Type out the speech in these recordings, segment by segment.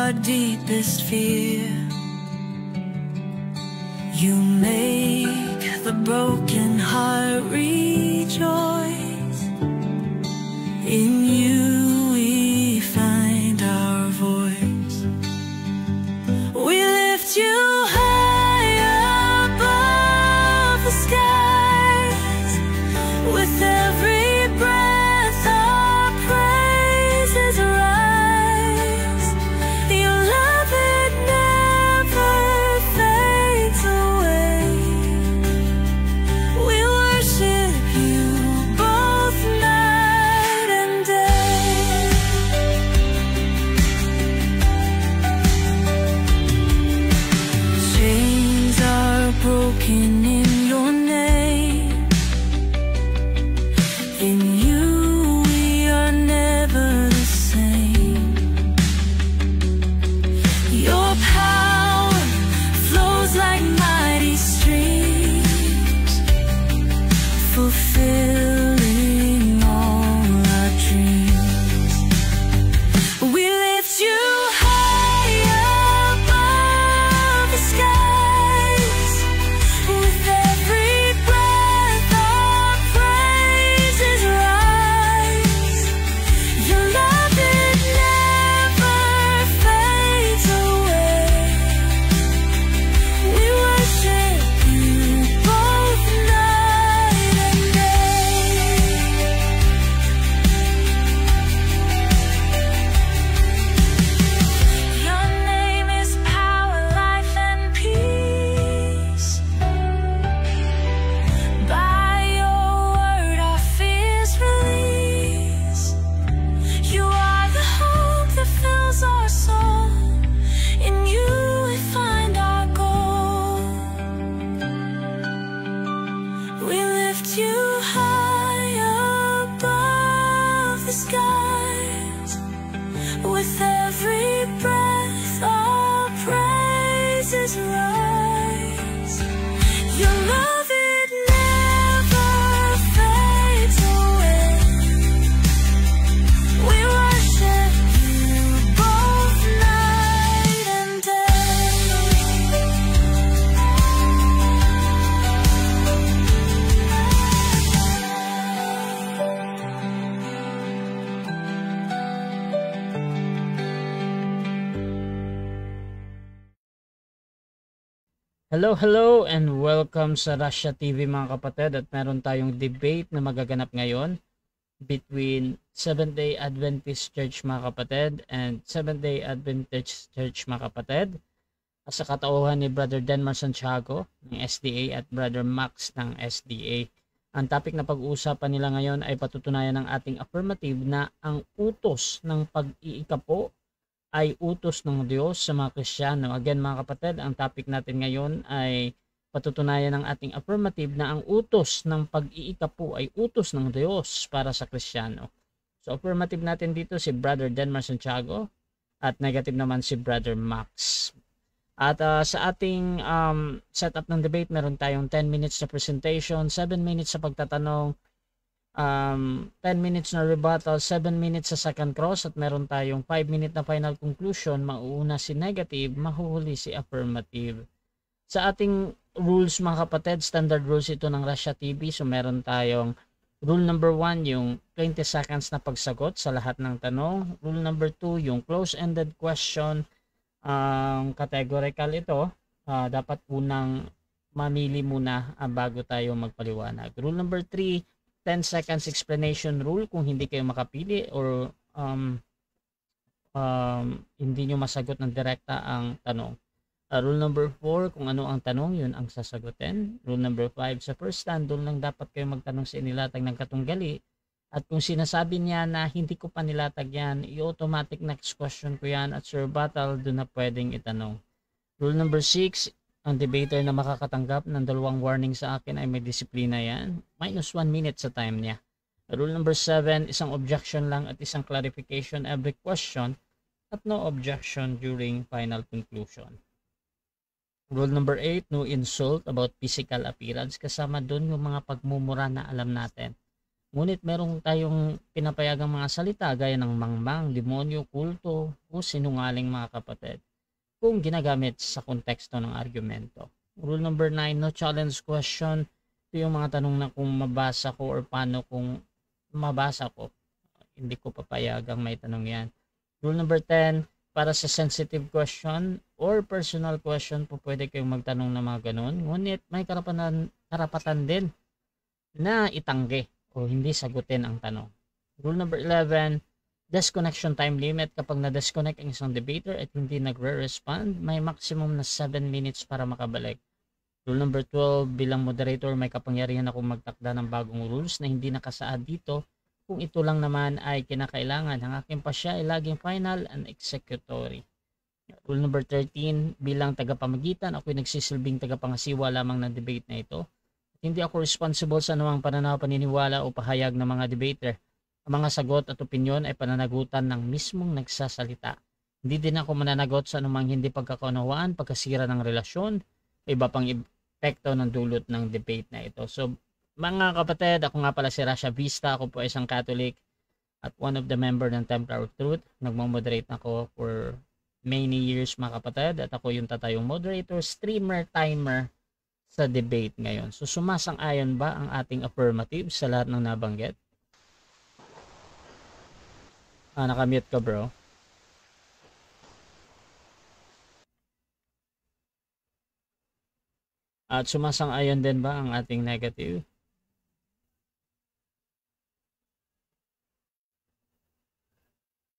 our deepest fear. You make the broken heart rejoice. In you we find our voice. We lift you high above the skies. With every breath our praises rise. Your love, it never fades away. We worship you both night and day. Chains are broken in your name. In you we are never the same. Your power flows like mighty streams, fulfilling all our dreams. We lift you high above the skies. With every breath our praises rise. Your love, it never fades away. We worship you both night and day. Your name is power, life, and peace. By your word our fears release. You are the hope that fills our soul. In you we find our goal. We lift you high above the skies. With every breath our praises rise. Your love, it never fades away. We worship you both night and day. Hello and welcome sa Russia TV mga kapatid, at meron tayong debate na magaganap ngayon between Seventh-day Adventist Church mga kapatid and Seventh-day Adventist Church mga kapatid, sa katauhan ni Brother Denmar Santiago ng SDA at Brother Max ng SDA. Ang topic na pag-uusapan nila ngayon ay patutunayan ng ating affirmative na ang utos ng pag-iikapo ay utos ng Diyos sa mga Kristiyano. Again mga kapatid, ang topic natin ngayon ay patutunayan ng ating affirmative na ang utos ng pag-iikapo ay utos ng Diyos para sa Kristiyano. So affirmative natin dito si Brother Denmar Santiago at negative naman si Brother Max. At sa ating setup ng debate, meron tayong 10 minutes na presentation, 7 minutes sa pagtatanong, 10 minutes na rebuttal, 7 minutes sa second cross, at meron tayong 5 minute na final conclusion. Mauuna si negative, mahuhuli si affirmative. Sa ating rules mga kapatid, standard rules ito ng Russia TV. So meron tayong rule number 1, yung 20 seconds na pagsagot sa lahat ng tanong. Rule number 2, yung close-ended question. Categorical ito. Dapat unang mamili muna bago tayo magpaliwanag. Rule number 3, 10 seconds explanation rule. Kung hindi kayo makapili or hindi nyo masagot ng direkta ang tanong. Rule number 4, kung ano ang tanong, yun ang sasagutin. Rule number 5, sa first stand, doon lang dapat kayo magtanong sa inilatag ng katunggali. At kung sinasabi niya na hindi ko pa nilatag yan, i-automatic next question ko yan, at sa rebuttal, doon na pwedeng itanong. Rule number 6, ang debater na makakatanggap ng 2 warning sa akin ay may disiplina yan. Minus 1 minute sa time niya. Rule number 7, isang objection lang at isang clarification every question, at no objection during final conclusion. Rule number 8, no insult about physical appearance. Kasama doon yung mga pagmumura na alam natin. Ngunit meron tayong pinapayagang mga salita gaya ng mangmang, demonyo, kulto o sinungaling mga kapatid kung ginagamit sa konteksto ng argumento. Rule number 9, no challenge question. Ito yung mga tanong na kung mabasa ko or paano kung mabasa ko. Hindi ko papayagang may tanong yan. Rule number 10, para sa sensitive question or personal question po pwede kayong magtanong ng mga ganun. Ngunit may karapatan din na itanggi o hindi sagutin ang tanong. Rule number 11, disconnection time limit. Kapag na-disconnect ang isang debater at hindi nagre-respond, may maximum na 7 minutes para makabalik. Rule number 12, bilang moderator, may kapangyarihan akong magtakda ng bagong rules na hindi nakasaad dito kung ito lang naman ay kinakailangan. Ang aking pasya ay laging final and executory. Rule number 13, bilang tagapamagitan, ako'y nagsisilbing tagapangasiwa lamang ng debate na ito. Hindi ako responsible sa anumang pananaw, paniniwala o pahayag ng mga debater. Ang mga sagot at opinyon ay pananagutan ng mismong nagsasalita. Hindi din ako mananagot sa anumang hindi pagkakaunawaan, pagkasira ng relasyon, o iba pang epekto ng dulot ng debate na ito. So, mga kapatid, ako nga pala si Rasha Vista. Ako po ay isang Catholic at one of the member ng Templar of Truth. Nagmamoderate ako for many years mga kapatid. At ako yung tatayong moderator, streamer, timer sa debate ngayon. So sumasang-ayon ba ang ating affirmative sa lahat ng nabanggit? Nakamute ka bro. At sumasang-ayon din ba ang ating negative?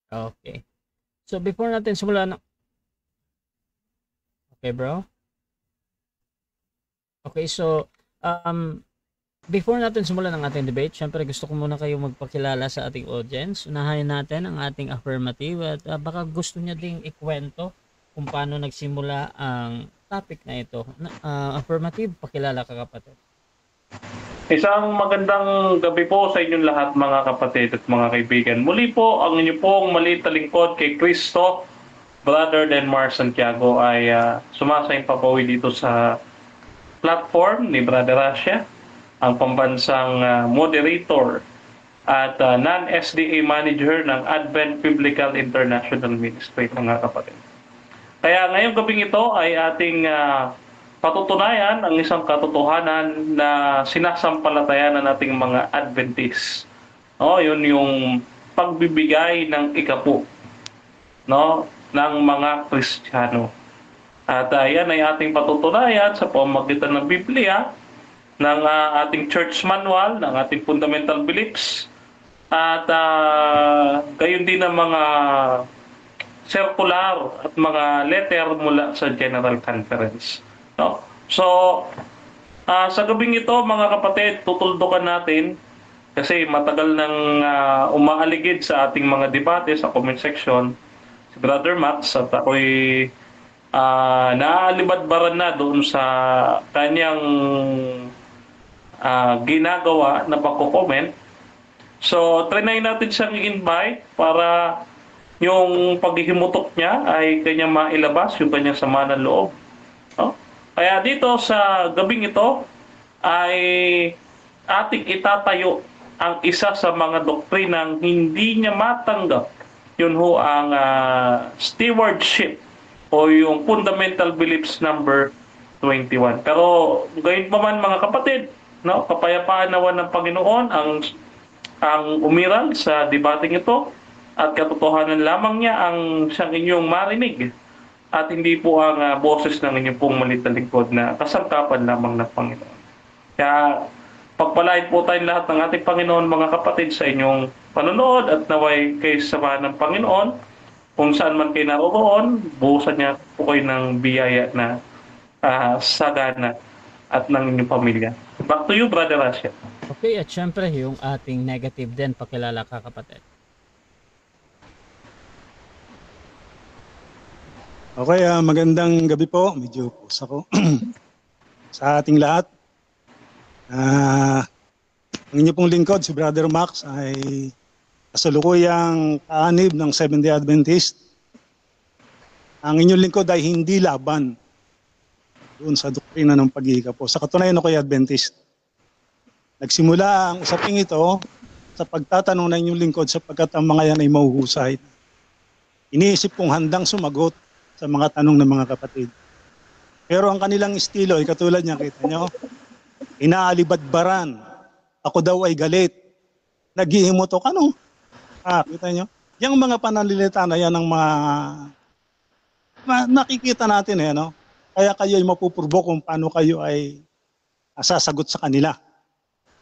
Okay. So before natin simulan, okay bro? Okay, so before natin simulan ang ating debate, syempre gusto ko muna kayo magpakilala sa ating audience. Unahin natin ang ating affirmative at baka gusto niya ding ikwento kung paano nagsimula ang topic na ito. Affirmative, pakilala ka kapatid. Isang magandang gabi po sa inyong lahat mga kapatid at mga kaibigan. Muli po, ang inyo pong maliit na lingkod kay Cristo, Brother Denmar Santiago ay sumasayang papawi dito sa platform ni Brother Rasha, ang pambansang moderator at non-SDA manager ng Advent Biblical International Ministry, mga kapatid. Kaya ngayong gabing ito ay ating patutunayan ang isang katotohanan na sinasampalatayan ng ating mga Adventist. No, yun yung pagbibigay ng ikapu, no, ng mga Kristiyano. At yan ay ating patutunayan sa pamamagitan ng Biblia, ng ating church manual, ng ating fundamental beliefs, at gayon din ng mga circular at mga letter mula sa General Conference. No? So, sa gabing ito, mga kapatid, tutuldukan natin kasi matagal nang umaaligid sa ating mga debate sa comment section si Brother Max at ako'y naalibadbaran na doon sa kanyang ginagawa na pagko-comment. So, trinay natin siyang i-invite para yung paghihimutok niya ay kanyang mailabas, yung kanyang sama ng loob. No? Kaya dito sa gabing ito ay ating itatayo ang isa sa mga doktrinang hindi niya matanggap. Yun ho ang stewardship o yung fundamental beliefs number 21. Pero gayon pa man mga kapatid, no, kapayapaan nawa ng Panginoon ang umiral sa debating ito at katotohanan lamang niya ang siyang inyong marinig at hindi po ang boses ng inyong pong maliit na lingkod na kasangkapan lamang ng Panginoon. Kaya pagpalain po tayong lahat ng ating Panginoon mga kapatid sa inyong panonood at naway kayo samahan ng Panginoon. Kung saan man kayo naroon, buhusan niya po kayo ng biyaya na sagana at ng inyong pamilya. Back to you, Brother Rasha. Okay, at syempre yung ating negative din, pakilala ka kapatid. Okay, magandang gabi po. Medyo pusa ko sa ating lahat. Ang inyo pong lingkod, si Brother Max, ay kasalukuyang kaanib ng Seventh-day Adventist. Ang inyong lingkod ay hindi laban doon sa doktrina ng pag-iikapo. Sa katunayan ako ay Adventist. Nagsimula ang usaping ito sa pagtatanong ng inyong lingkod sapagkat ang mga yan ay mahuhusay. Iniisip kong handang sumagot sa mga tanong ng mga kapatid. Pero ang kanilang estilo ay katulad niya, kita nyo, inaalibadbaran. Ako daw ay galit. Naghihimutok. Ano? Kita nyo? Yung mga pananalita na yan ng mga nakikita natin no? Kaya kayo ay mapupurbo kung paano kayo ay sasagot sa kanila.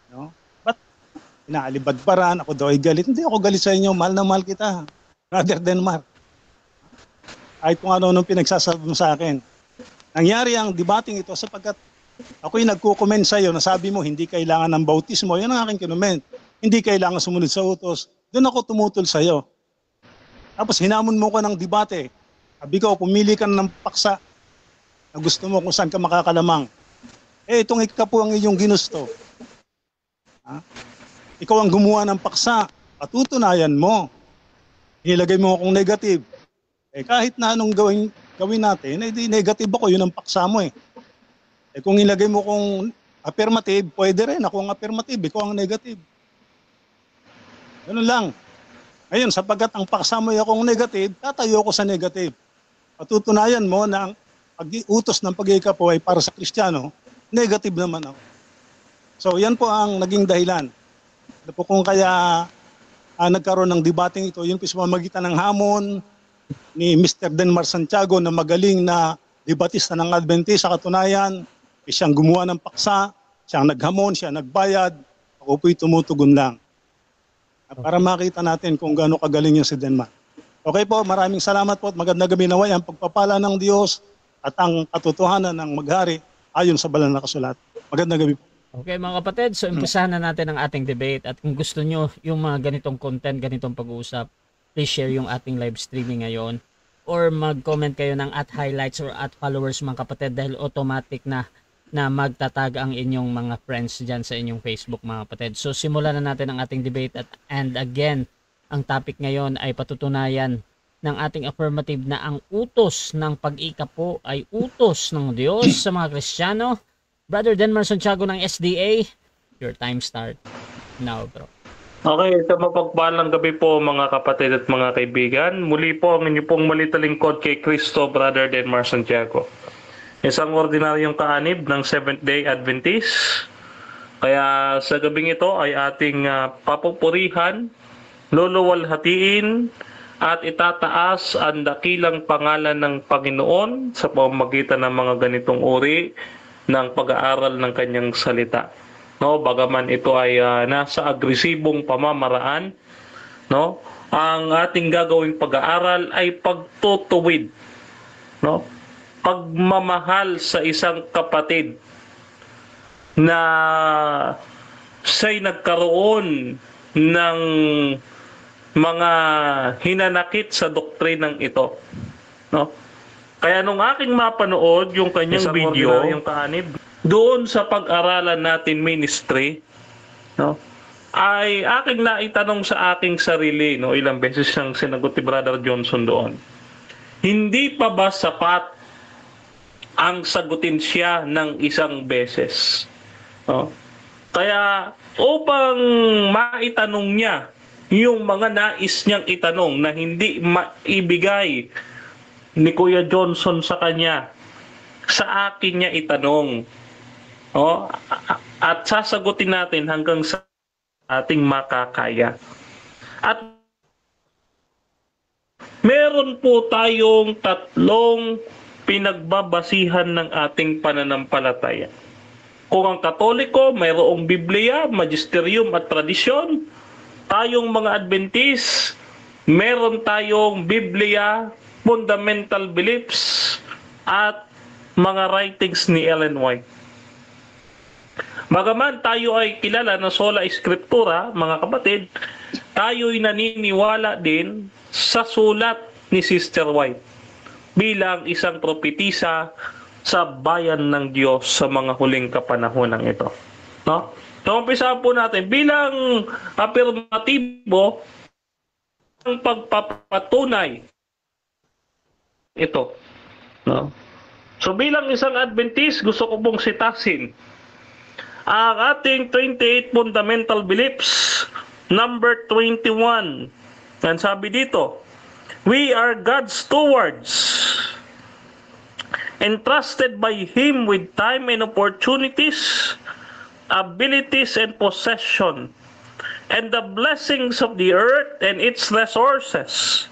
No? Ba't inaalibadbaran? Ako daw ay galit. Hindi ako galit sa inyo. Mahal na mahal kita. Brother Denmark. Kahit kung ano nung pinagsasabi mo sa akin. Nangyari ang debating ito sapagkat ako'y nagko-comment sa iyo na sabi mo hindi kailangan ng bautismo. Yan ang aking kinument. Hindi kailangan sumunod sa utos. Doon ako tumutol sa iyo. Tapos hinamon mo ko ng debate. Sabi ko, pumili ka ng paksa na gusto mo kung saan ka makakalamang. Itong ikapo ang iyong ginusto. Ikaw ang gumawa ng paksa. Patutunayan mo. Inilagay mo akong negative. Kahit na anong gawin natin, negative ako, yun ang paksa mo kung ilagay mo kong affirmative, pwede rin. Ako ang affirmative, ikaw ang negative. Ganun lang. Ngayon, sapagkat ang paksa mo ay akong negative, tatayo ko sa negative. Patutunayan mo na ang pag-utos ng pag-iikapo ay para sa Kristiyano, negative naman ako. So, yan po ang naging dahilan. Kung kaya nagkaroon ng debating ito, yun po sa pamamagitan ng hamon ni Mr. Denmark Santiago na magaling na debatista ng Adventist. Sa katunayan, siyang gumawa ng paksa, siyang naghamon, siyang nagbayad, ako po'y tumutugon lang. Para makita natin kung gaano kagaling yung si Denmark. Okay po, maraming salamat po at magandang gabi naway ang pagpapala ng Diyos at ang katotohanan ng maghari ayon sa banal na kasulat. Magandang gabi po. Okay mga kapatid, so umpisahan na natin ang ating debate at kung gusto nyo yung mga ganitong content, ganitong pag-uusap, please share yung ating live streaming ngayon or mag-comment kayo ng @highlights or @followers mga kapatid dahil automatic na magtatag ang inyong mga friends dyan sa inyong Facebook mga kapatid. So simulan na natin ang ating debate and again, ang topic ngayon ay patutunayan ng ating affirmative na ang utos ng pag-ikapo ay utos ng Diyos sa mga Kristiyano. Brother Denmark Santiago ng SDA, your time start now bro. Okay, sa mapagpalang gabi po mga kapatid at mga kaibigan. Muli po ang inyo pong malitalingkod kay Cristo, Brother Denmark Santiago. Isang ordinaryong kaanib ng Seventh-day Adventist. Kaya sa gabing ito ay ating papupurihan, luluwalhatiin, at itataas ang dakilang pangalan ng Panginoon sa pamamagitan ng mga ganitong uri ng pag-aaral ng kanyang salita. No, bagaman ito ay nasa agresibong pamamaraan, no, ang ating gagawing pag-aaral ay pagtutuwid, no, pagmamahal sa isang kapatid na siya'y nagkaroon ng mga hinanakit sa doktrinang ito, no. Kaya nung aking mapanood yung kanyang video, yung kaanib, doon sa pag-aralan natin ministry, no, ay aking naitanong sa aking sarili, no, ilang beses siyang sinagot ni Brother Johnson doon. Hindi pa ba sapat ang sagutin siya ng isang beses? No? Kaya upang maitanong niya yung mga nais niyang itanong na hindi maibigay ni Kuya Johnson sa kanya, sa akin niya itanong. At sasagutin natin hanggang sa ating makakaya. At meron po tayong tatlong pinagbabasihan ng ating pananampalataya. Kung ang Katoliko, mayroong Biblia, Magisterium at Tradisyon. Tayong mga Adventist, meron tayong Biblia, Fundamental Beliefs, at mga writings ni Ellen White. Bagaman tayo ay kilala na sola Eskriptura, mga kapatid, tayo'y naniniwala din sa sulat ni Sister White bilang isang propetisa sa bayan ng Diyos sa mga huling kapanahonan ito. No? So, umpisahan po natin bilang afirmatibo ang pagpapatunay ito. No? So bilang isang Adventist, gusto ko pong sitasin ang ating 28 fundamental beliefs number 21. And sabi dito, we are God's stewards, entrusted by Him with time and opportunities, abilities and possession, and the blessings of the earth and its resources.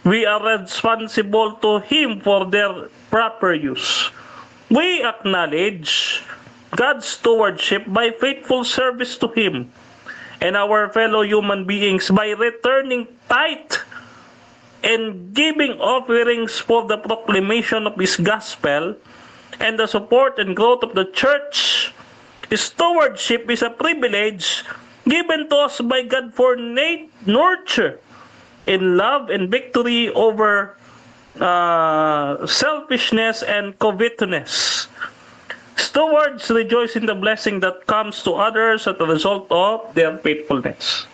We are responsible to Him for their proper use. We acknowledge God's stewardship by faithful service to Him and our fellow human beings by returning tithe and giving offerings for the proclamation of His gospel and the support and growth of the church. Stewardship is a privilege given to us by God for nurture in love and victory over selfishness and covetousness. Stewards rejoice in the blessing that comes to others as a result of their faithfulness.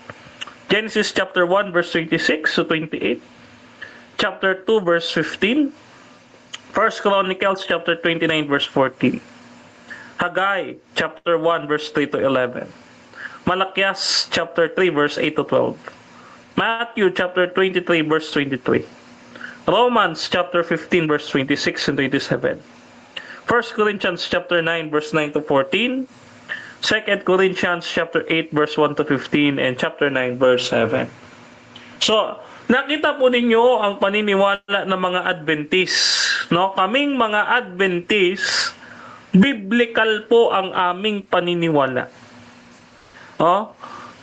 Genesis chapter 1 verse 26 to 28. Chapter 2 verse 15. 1 Chronicles chapter 29 verse 14. Haggai chapter 1 verse 3 to 11. Malakias chapter 3 verse 8 to 12. Matthew chapter 23 verse 23. Romans chapter 15 verse 26 and 27. 1 Corinthians chapter 9 verse 9 to 14. 2 Corinthians chapter 8 verse 1 to 15 and chapter 9 verse 7. So, nakita po ninyo ang paniniwala ng mga Adventist, no? Kaming mga Adventist, biblical po ang aming paniniwala. Oh?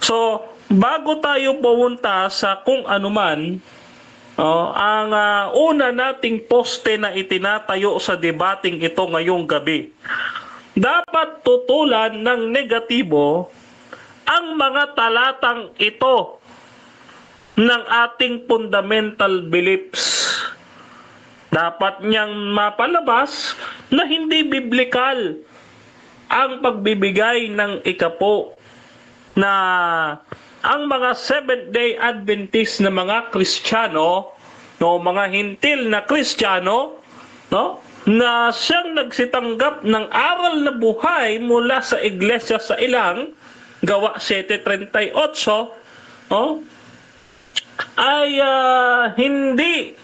So, bago tayo pumunta sa kung anuman, ang una nating poste na itinatayo sa debating ito ngayong gabi, dapat tutulan ng negatibo ang mga talatang ito ng ating fundamental beliefs. Dapat niyang mapalabas na hindi biblikal ang pagbibigay ng ikapo na ang mga Seventh-day Adventist na mga Kristiyano, no, mga hintil na Kristiyano, no, na siyang nagsitanggap ng aral na buhay mula sa iglesia sa ilang, Gawa 7:38, no, ay hindi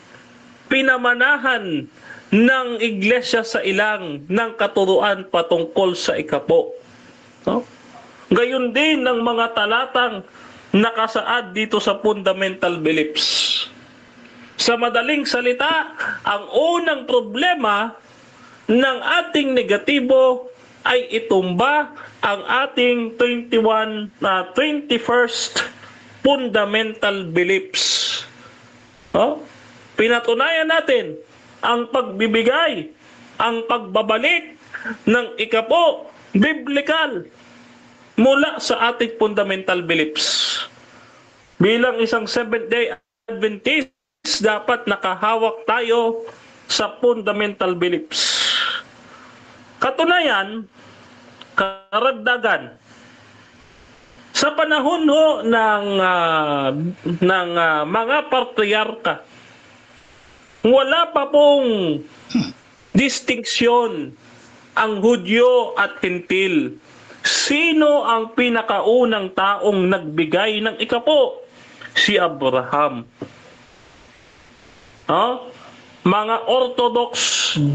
pinamanahan ng iglesia sa ilang ng katuruan patungkol sa ikapo. No? Gayon din ng mga talatang nakasaad dito sa fundamental beliefs. Sa madaling salita, ang unang problema ng ating negatibo ay itumba ang ating 21st fundamental beliefs. Pinatunayan natin ang pagbibigay, ang pagbabalik ng ikapo, biblical, mula sa ating fundamental beliefs. Bilang isang Seventh-day Adventist, dapat nakahawak tayo sa fundamental beliefs. Katunayan, karagdagan, sa panahon ho ng mga patriarka, wala pa pong distinksyon ang Hudyo at Hintil. Sino ang pinakaunang taong nagbigay ng ikapo? Si Abraham. Mga Orthodox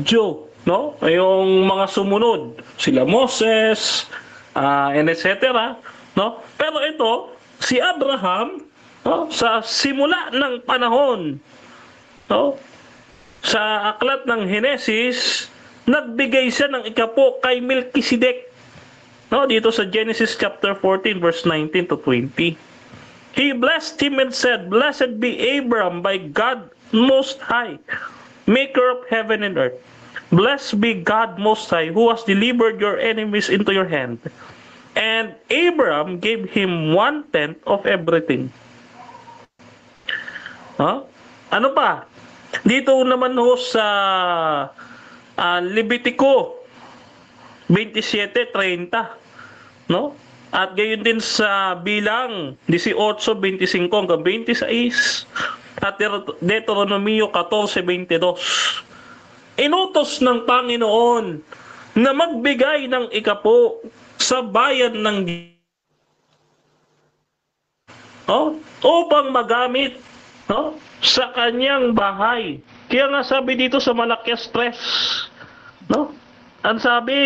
Jew, no? Yung mga sumunod, sila Moses, and etc. No? Pero ito, si Abraham, no? Sa simula ng panahon, no? Sa aklat ng Henesis, nagbigay siya ng ikapo kay Melchizedek. No, dito sa Genesis chapter 14 verse 19 to 20. He blessed him and said, "Blessed be Abram by God Most High, maker of heaven and earth. Blessed be God Most High, who has delivered your enemies into your hand." And Abram gave him 1/10 of everything. Ano pa? Dito naman ho sa Levitico 27:30, no? At gayon din sa Bilang 18:25 hanggang 26 at Deuteronomio 14:22. Inutos ng Panginoon na magbigay ng ikapo sa bayan ng upang magamit sa kanyang bahay. Kaya nga sabi dito sa Malakias 3, ang sabi,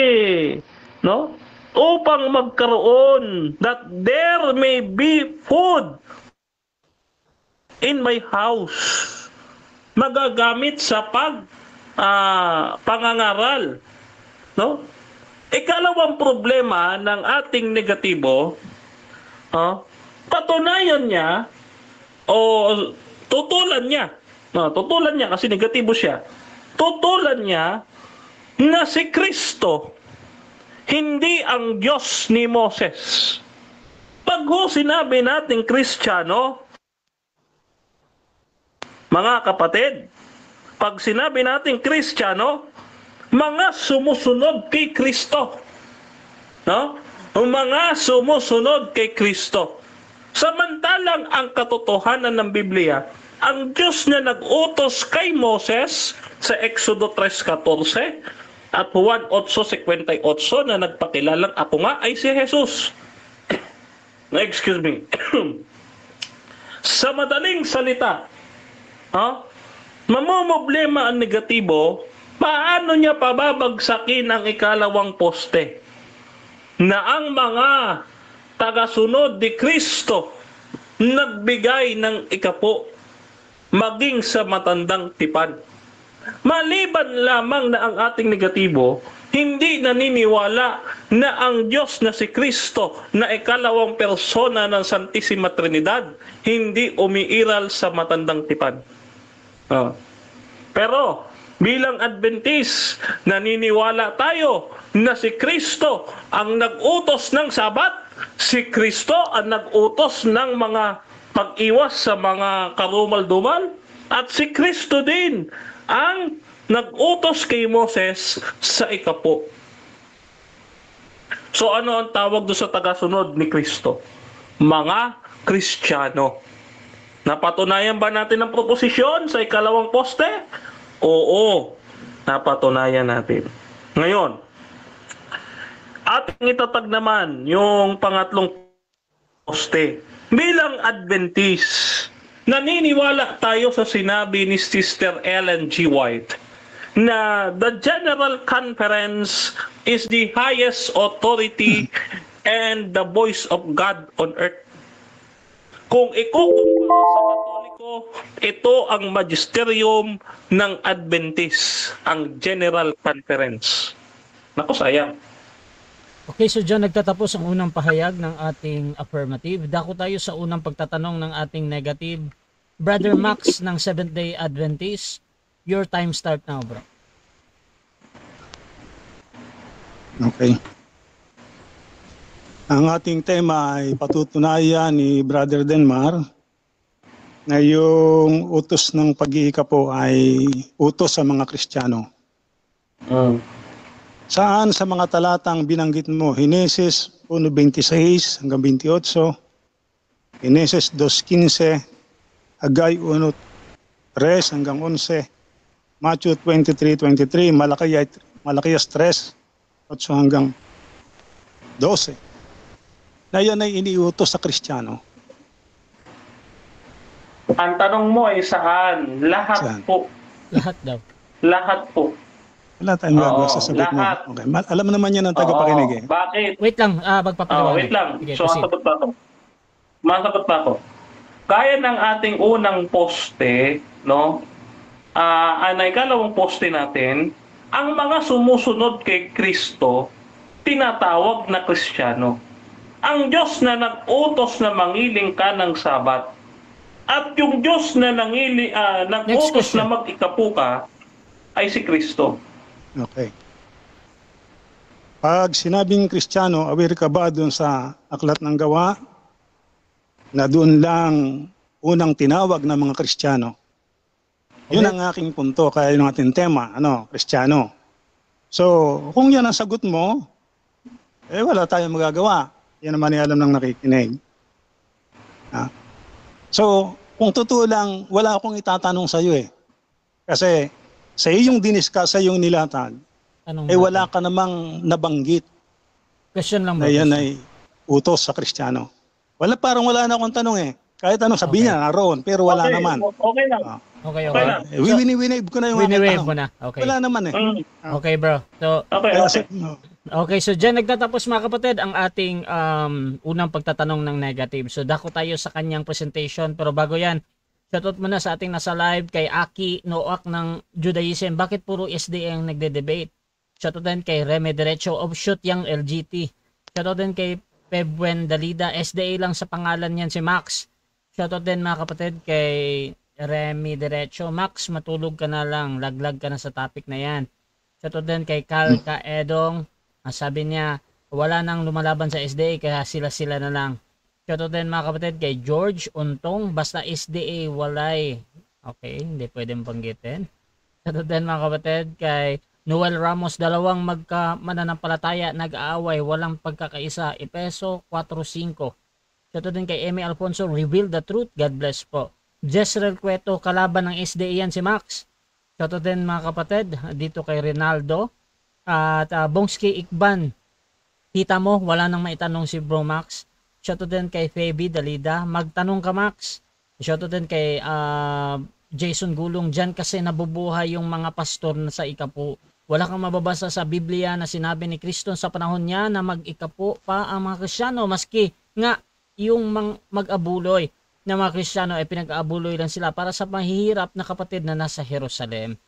upang magkaroon, that there may be food in my house. Magagamit sa pangangaral. Ikalawang problema ng ating negatibo, patunayan niya o tutulan niya kasi negatibo siya. Tutulan niya na si Kristo hindi ang Diyos ni Moses. Pag sinabi natin Kristiyano, mga kapatid, pag sinabi natin Kristiyano, mga sumusunod kay Kristo. Mga sumusunod kay Kristo. Samantalang ang katotohanan ng Biblia, ang Diyos na nag-utos kay Moses sa Exodo 3:14 at Juan 8:58 na nagpakilalang ako nga ay si Jesus. Excuse me. Sa madaling salita, mamumblema ang negatibo, paano niya pababagsakin ang ikalawang poste na ang mga tagasunod ni Kristo nagbigay ng ikapo maging sa matandang tipan. Maliban lamang na ang ating negatibo, hindi naniniwala na ang Diyos na si Kristo na ikalawang persona ng Santissima Trinidad hindi umiiral sa matandang tipan. Pero bilang Adventist, naniniwala tayo na si Kristo ang nag-utos ng Sabat, si Kristo ang nag-utos ng mga pag-iwas sa mga karumal-dumal, at si Kristo din ang nag-utos kay Moses sa ikapo. So ano ang tawag doon sa tagasunod ni Kristo? Mga Kristiyano. Napatunayan ba natin ang proposisyon sa ikalawang poste? Oo, napatunayan natin. Ngayon, ating itatag naman yung pangatlong poste. Bilang Adventist, naniniwala tayo sa sinabi ni Sister Ellen G. White na the General Conference is the highest authority and the voice of God on earth. Kung ikukumpara sa Katoliko, ito ang magisterium ng Adventist, ang General Conference. Naku, sayang. Okay, so dyan nagtatapos ang unang pahayag ng ating affirmative. Dako tayo sa unang pagtatanong ng ating negative. Brother Max ng Seventh-day Adventist, your time start now, bro. Okay. Ang ating tema ay patutunayan ni Brother Denmar na yung utos ng pag-iikapo ay utos sa mga Kristiyano. Saan sa mga talatang binanggit mo? Genesis 1:26 hanggang 28, Genesis 2:15, Haggai 1:3 hanggang 11, Matthew 23:23, Malakias 3:8 hanggang 12. Na yan ay iniutos sa Kristiyano. Ang tanong mo ay saan? Lahat Saan? po. Lahat daw. Lahat po. Wala tayong gagawa sa sagot mo. lahat. Okay. Alam mo naman yan ang tagapakinig eh. Bakit? Wait lang, magpapaliwanag. Wait lang. Sige, So, proceed. masagot pa ako. Kaya ng ating unang poste, ang ikalawang poste natin, ang mga sumusunod kay Kristo, tinatawag na Kristiyano. Ang Diyos na nag-utos na mangiling ka ng Sabat, at yung Diyos na nag-utos na mag-ikapo ka, ay si Kristo. Okay. Pag sinabing Kristiyano, aware ka ba doon sa Aklat ng Gawa na doon lang unang tinawag ng mga Kristiyano? Yun ang aking punto, kaya yung ating tema, Kristiyano. So, kung yan ang sagot mo, wala tayong magagawa. Yan naman ay alam ng nakikinig. So, kung totoo lang, wala akong itatanong sa iyo eh. Kasi sa iyong diniscuss, sa iyong nilatag, wala ka namang nabanggit Question lang, bro. na yan ay utos sa Kristiyano. Parang wala na akong tanong eh. Kahit ano sabihin niya, naroon, pero wala Okay, naman. okay lang. Ah. Okay, Okay okay. lang. Wini-wave ko na yung aking Wini-wave tanong. mo na. Okay. Wala naman eh. Mm. Okay, bro. So, Okay, Kaya, okay. okay, so dyan nagtatapos mga kapatid ang ating unang pagtatanong ng negative. So dako tayo sa kanyang presentation. Pero bago yan, shoutout muna sa ating nasa live kay Aki Noak ng Judaism. Bakit puro SDA ang nagde-debate? Shoutout din kay Reme Derecho Offshoot Yang LGT. Shoutout din kay Pebwen Dalida. SDA lang sa pangalan niyan si Max. Shoutout din mga kapatid kay Remy Derecho. Max, matulog ka na lang. Laglag ka na sa topic na yan. Shoutout din kay Cal Kaedong. Sabi niya, wala nang lumalaban sa SDA kaya sila-sila na lang. Shoutout din mga kapatid kay George Untong. Basta SDA, walay. Okay, hindi pwedeng banggitin. Shoutout din mga kapatid kay Noel Ramos. Dalawang mananampalataya nag-aaway. Walang pagkakaisa. Epeso 4:5. Shoutout din kay Amy Alfonso, reveal the truth, God bless po. Jezreel Cueto, kalaban ng SDA yan si Max. Shoutout din mga kapatid, dito kay Rinaldo. At Bongski Ikban, kita mo, wala nang maitanong si Bro Max. Shoutout din kay Feby Dalida, magtanong ka Max. Shoutout din kay Jason Gulong, dyan kasi nabubuhay yung mga pastor na sa ikapu. Wala kang mababasa sa Biblia na sinabi ni Kristo sa panahon niya na mag-ikapu pa ang mga Kristiyano, maski nga yung mag-abuloy na mga Kristiyano ay pinag-aabuloy lang sila para sa mahihirap na kapatid na nasa Jerusalem.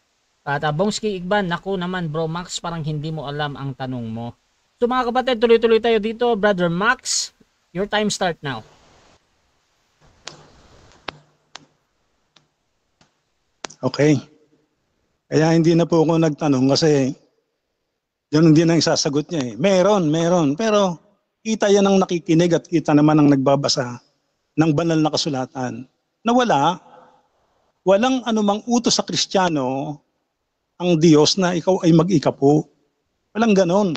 At Bongski Igban, naku naman Bro Max, parang hindi mo alam ang tanong mo. So mga kapatid, tuloy-tuloy tayo dito. Brother Max, your time start now. Okay. Kaya hindi na po ako nagtanong kasi yun hindi na yung sasagot niya eh. Meron. Pero kita yan ang nakikinig at kita naman ang nagbabasa ng banal na kasulatan na walang anumang utos sa Kristiyano ang Diyos na ikaw ay mag-ikapo. Walang ganon.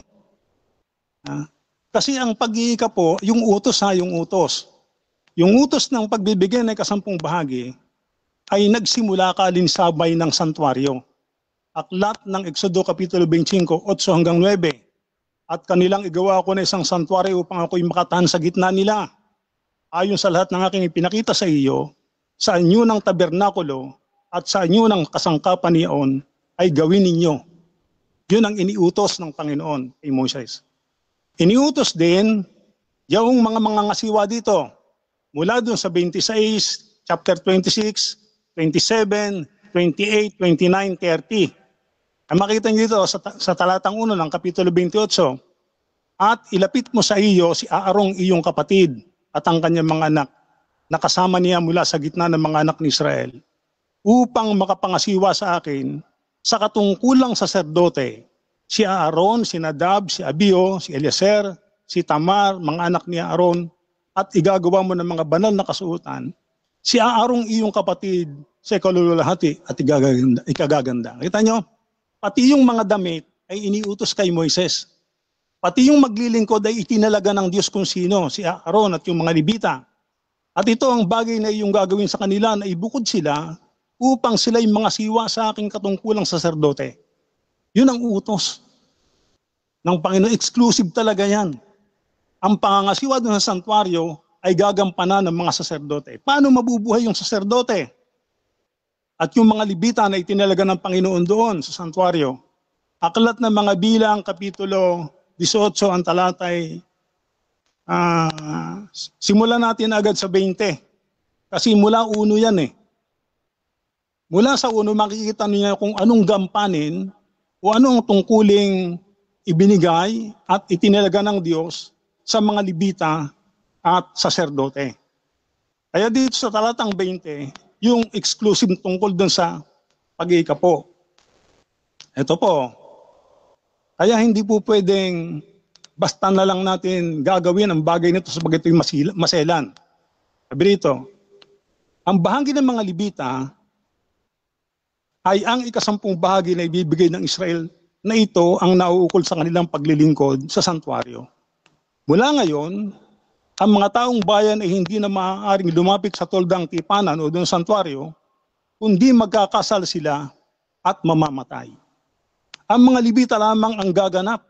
Kasi ang pag-iikapo, yung utos. Yung utos ng pagbibigay ng kasampung bahagi ay nagsimula kalinsabay ng santuaryo. Aklat ng Exodo Kapitulo 25, 8 hanggang 9. At kanilang igawa ko na isang santuaryo upang ako'y makatahan sa gitna nila. Ayon sa lahat ng aking ipinakita sa iyo, sa anyo ng tabernakulo at sa anyo ng kasangkapan niyon ay gawin ninyo. Yun ang iniutos ng Panginoon kay Moses. Iniutos din yung mga ngasiwa dito. Mula dun sa 26, chapter 26, 27, 28, 29, 30. Ang makita niyo dito sa talatang 1 ng Kapitulo 28, at ilapit mo sa iyo si Aarong iyong kapatid at ang kanyang mga anak, nakasama niya mula sa gitna ng mga anak ni Israel, upang makapangasiwa sa akin sa katungkulang saserdote, si Aaron, si Nadab, si Abio, si Eliezer, si Tamar, mga anak ni Aaron, at igagawa mo ng mga banal na kasuotan, si Aarong iyong kapatid sa ikalululahati at ikagaganda. Kita nyo? Pati yung mga damit ay iniutos kay Moises. Pati yung maglilingkod ay itinalaga ng Diyos kung sino, si Aaron at yung mga Libita. At ito ang bagay na iyong gagawin sa kanila na ibukod sila upang sila'y mga siwa sa aking katungkulang saserdote. Yun ang utos ng Panginoon. Exclusive talaga yan. Ang pangangasiwa doon sa santuaryo ay gagampanan ng mga saserdote. Paano mabubuhay yung saserdote? At yung mga Libita na itinalaga ng Panginoon doon sa santuaryo. Aklat ng mga Bilang, Kapitulo 18, ang talatay, simulan natin agad sa 20. Kasi mula 1 yan eh. Mula sa 1, makikita niyo kung anong gampanin o anong tungkuling ibinigay at itinalaga ng Diyos sa mga Libita at saserdote. Kaya dito sa talatang 20, yung exclusive tungkol dun sa pag-iikapo. Ito po. Kaya hindi po pwedeng basta na lang natin gagawin ang bagay nito sabagat ito'y maselan. Sabi rito, ang bahagi ng mga Libita ay ang ikasampung bahagi na ibibigay ng Israel na ito ang nauukol sa kanilang paglilingkod sa santuaryo. Mula ngayon, ang mga taong bayan ay hindi na maaaring lumapit sa toldang tipanan o doon santuaryo, kundi magkakasal sila at mamamatay. Ang mga Libita lamang ang gaganap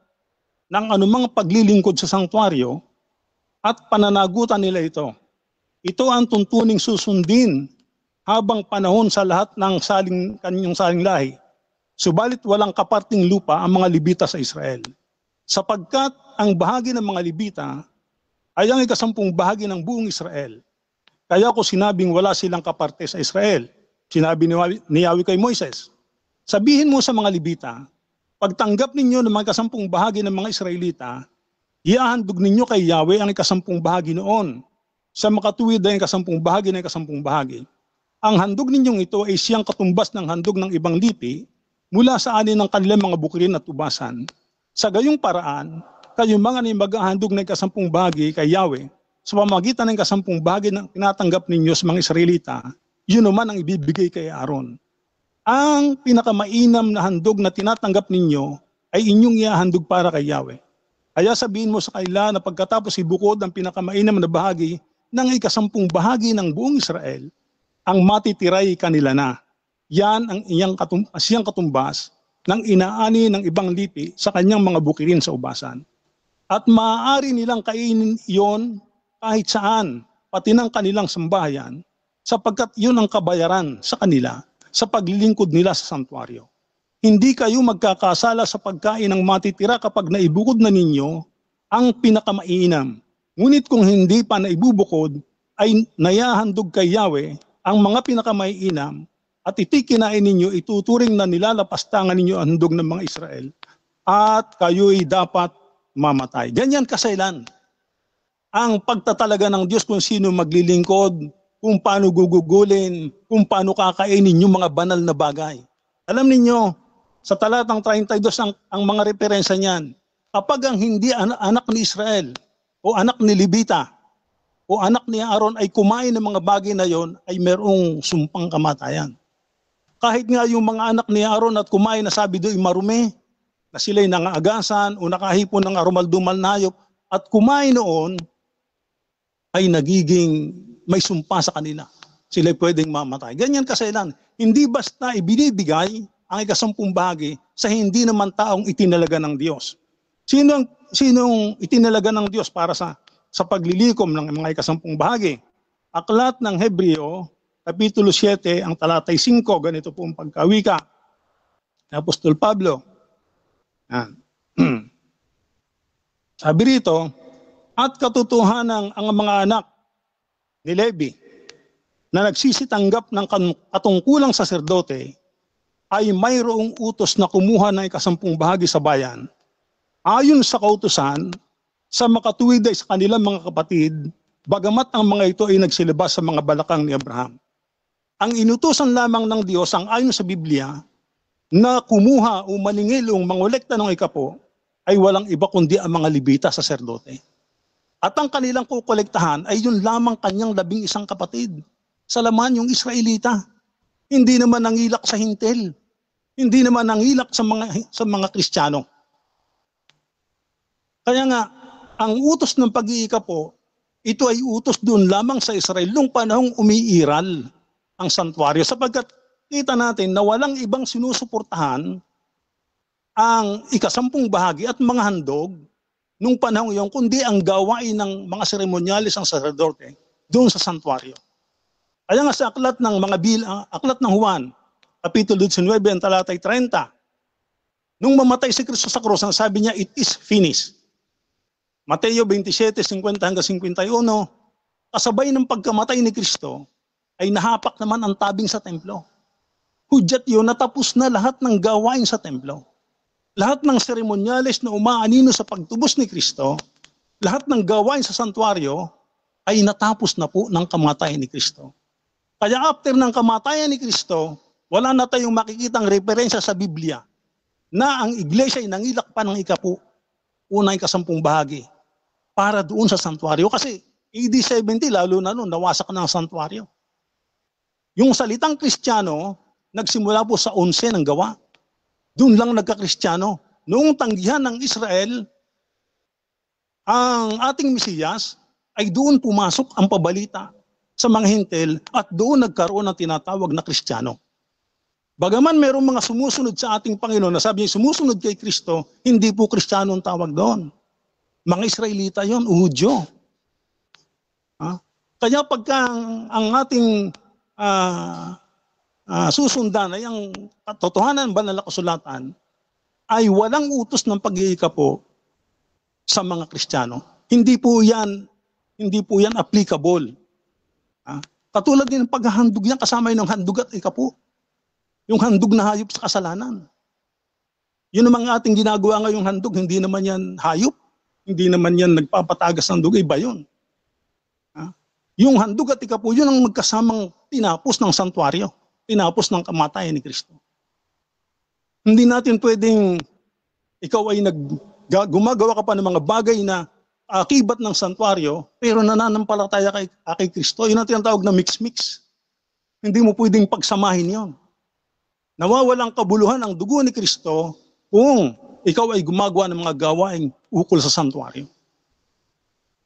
ng anumang paglilingkod sa santuaryo at pananagutan nila ito. Ito ang tuntuning susundin habang panahon sa lahat ng kanyang saling lahi. Subalit walang kaparting lupa ang mga Libita sa Israel. Sapagkat ang bahagi ng mga Libita ay ang ikasampung bahagi ng buong Israel. Kaya ko sinabing wala silang kaparte sa Israel. Sinabi ni Yahweh kay Moises, sabihin mo sa mga Libita, pagtanggap ninyo ng mga ikasampung bahagi ng mga Israelita, iahandog ninyo kay Yahweh ang ikasampung bahagi noon. Sa makatuwid ay ikasampung bahagi ng ikasampung bahagi. Ang handog ninyong ito ay siyang katumbas ng handog ng ibang lipi mula sa ani ng kanilang mga bukirin at tubasan. Sa gayong paraan, kayong mga maghahandog ng ikasampung bahagi kay Yahweh sa pamamagitan ng ikasampung bahagi na tinatanggap ninyo sa mga Israelita, yun naman ang ibibigay kay Aaron. Ang pinakamainam na handog na tinatanggap ninyo ay inyong iahandog para kay Yahweh. Kaya sabihin mo sa kanila na pagkatapos ibukod ang pinakamainam na bahagi ng ikasampung bahagi ng buong Israel, ang matitiray kanila na. Yan ang siyang katumbas ng inaani ng ibang lipi sa kanyang mga bukirin sa ubasan. At maaari nilang kainin iyon kahit saan, pati ng kanilang sambahayan, sapagkat yun ang kabayaran sa kanila sa paglilingkod nila sa santuaryo. Hindi kayo magkakasala sa pagkain ng matitira kapag naibukod na ninyo ang pinakamainam. Ngunit kung hindi pa naibubukod, ay nayahandog kay Yahweh ang mga pinakamainam at itikinain ninyo, ituturing na nilalapastangan ninyo ang handog ng mga Israel at kayo'y dapat mamatay. Ganyan kasailan ang pagtatalaga ng Diyos kung sino maglilingkod, kung paano gugugulin, kung paano kakainin yung mga banal na bagay. Alam ninyo, sa talatang 32 ang mga referensya niyan, kapag ang hindi anak ni Israel o anak ni Libita o anak ni Aaron ay kumain ng mga bagay na yon, ay merong sumpang kamatayan. Kahit nga yung mga anak ni Aaron at kumain na sabi doon marumi, na sila'y nangaagasan o nakahipon ng arumaldumal na hayop at kumain noon, ay nagiging may sumpa sa kanila. Sila'y pwedeng mamatay. Ganyan kasailan. Hindi basta ibinibigay ang ikasampung bahagi sa hindi naman taong itinalaga ng Diyos. Sinong itinalaga ng Diyos para sa paglilikom ng mga ikasampung bahagi? Aklat ng Hebreo, Kapitulo 7, ang talatay 5, ganito po ang pagkawika ni Apostol Pablo. Sabi rito, at katotohanan ang mga anak ni Levi na nagsisitanggap ng katungkulang saserdote ay mayroong utos na kumuha ng ikasampung bahagi sa bayan. Ayon sa kautusan, sa makatuwid ay sa kanilang mga kapatid, bagamat ang mga ito ay nagsilabas sa mga balakang ni Abraham. Ang inutusan lamang ng Diyos ang ayon sa Biblia na kumuha o maningil o mangolekta ng ikapo ay walang iba kundi ang mga Libita, saserdote. At ang kanilang kukolektahan ay yun lamang kanyang 11 kapatid. Sa laman yung Israelita. Hindi naman nangilak sa hintel. Hindi naman nangilak sa mga Kristiyano. Kaya nga, ang utos ng pag-iikapo, ito ay utos doon lamang sa Israel nung panahong umiiral ang santuaryo. Sapagkat kita natin na walang ibang sinusuportahan ang ikasampung bahagi at mga handog nung panahong iyon, kundi ang gawain ng mga seremonyalis ang sacerdote doon sa santuaryo. Kaya nga sa aklat ng aklat ng Juan, Kapitulo 19, ang talatay 30, nung mamatay si Kristo sa krus, ang sabi niya, it is finished. Mateo 27:50-51, kasabay ng pagkamatay ni Kristo, ay nahapak naman ang tabing sa templo. Hudyat yun, natapos na lahat ng gawain sa templo. Lahat ng seremonyales na umaanino sa pagtubos ni Kristo, lahat ng gawain sa santuaryo, ay natapos na po ng kamatayan ni Kristo. Kaya after ng kamatayan ni Kristo, wala na tayong makikitang referensya sa Biblia na ang iglesia ay nangilak pa ng ikapu, unang ikasampung bahagi, para doon sa santuaryo. Kasi AD 70, lalo na noon, nawasak na ang santuaryo. Yung salitang Kristiyano, nagsimula po sa 11 ng gawa. Doon lang nagka-Kristiyano. Noong tanggihan ng Israel, ang ating Mesiyas, ay doon pumasok ang pabalita sa mga hintel at doon nagkaroon ng tinatawag na Kristiyano. Bagaman mayroong mga sumusunod sa ating Panginoon na sabi niya sumusunod kay Kristo, hindi po Kristiyano ang tawag doon. Mga Israelita yon, Hudyo. Kaya pagka ang ating susundan ay ang katotohanan ng banal na kasulatan ay walang utos ng pag-iikapo sa mga Kristiyano. Hindi po yan applicable. Katulad din ng paghahandog yan, kasama yun ng handog at ikapo. Yung handog na hayop sa kasalanan. Yun ang mga ating ginagawa ngayong handog, hindi naman yan hayop. Hindi naman yan nagpapatagas ng dugo, iba yun. Yung handog at ikapo, yun ang magkasamang tinapos ng santuaryo. Tinapos ng kamatayan ni Kristo. Hindi natin pwedeng ikaw ay gumagawa ka pa ng mga bagay na akibat ng santuaryo, pero nananampalataya kay Kristo. Yun ang tinatawag na mix-mix. Hindi mo pwedeng pagsamahin yon. Nawawalang kabuluhan ang dugo ni Kristo kung ikaw ay gumagawa ng mga gawaing ukol sa santuaryo.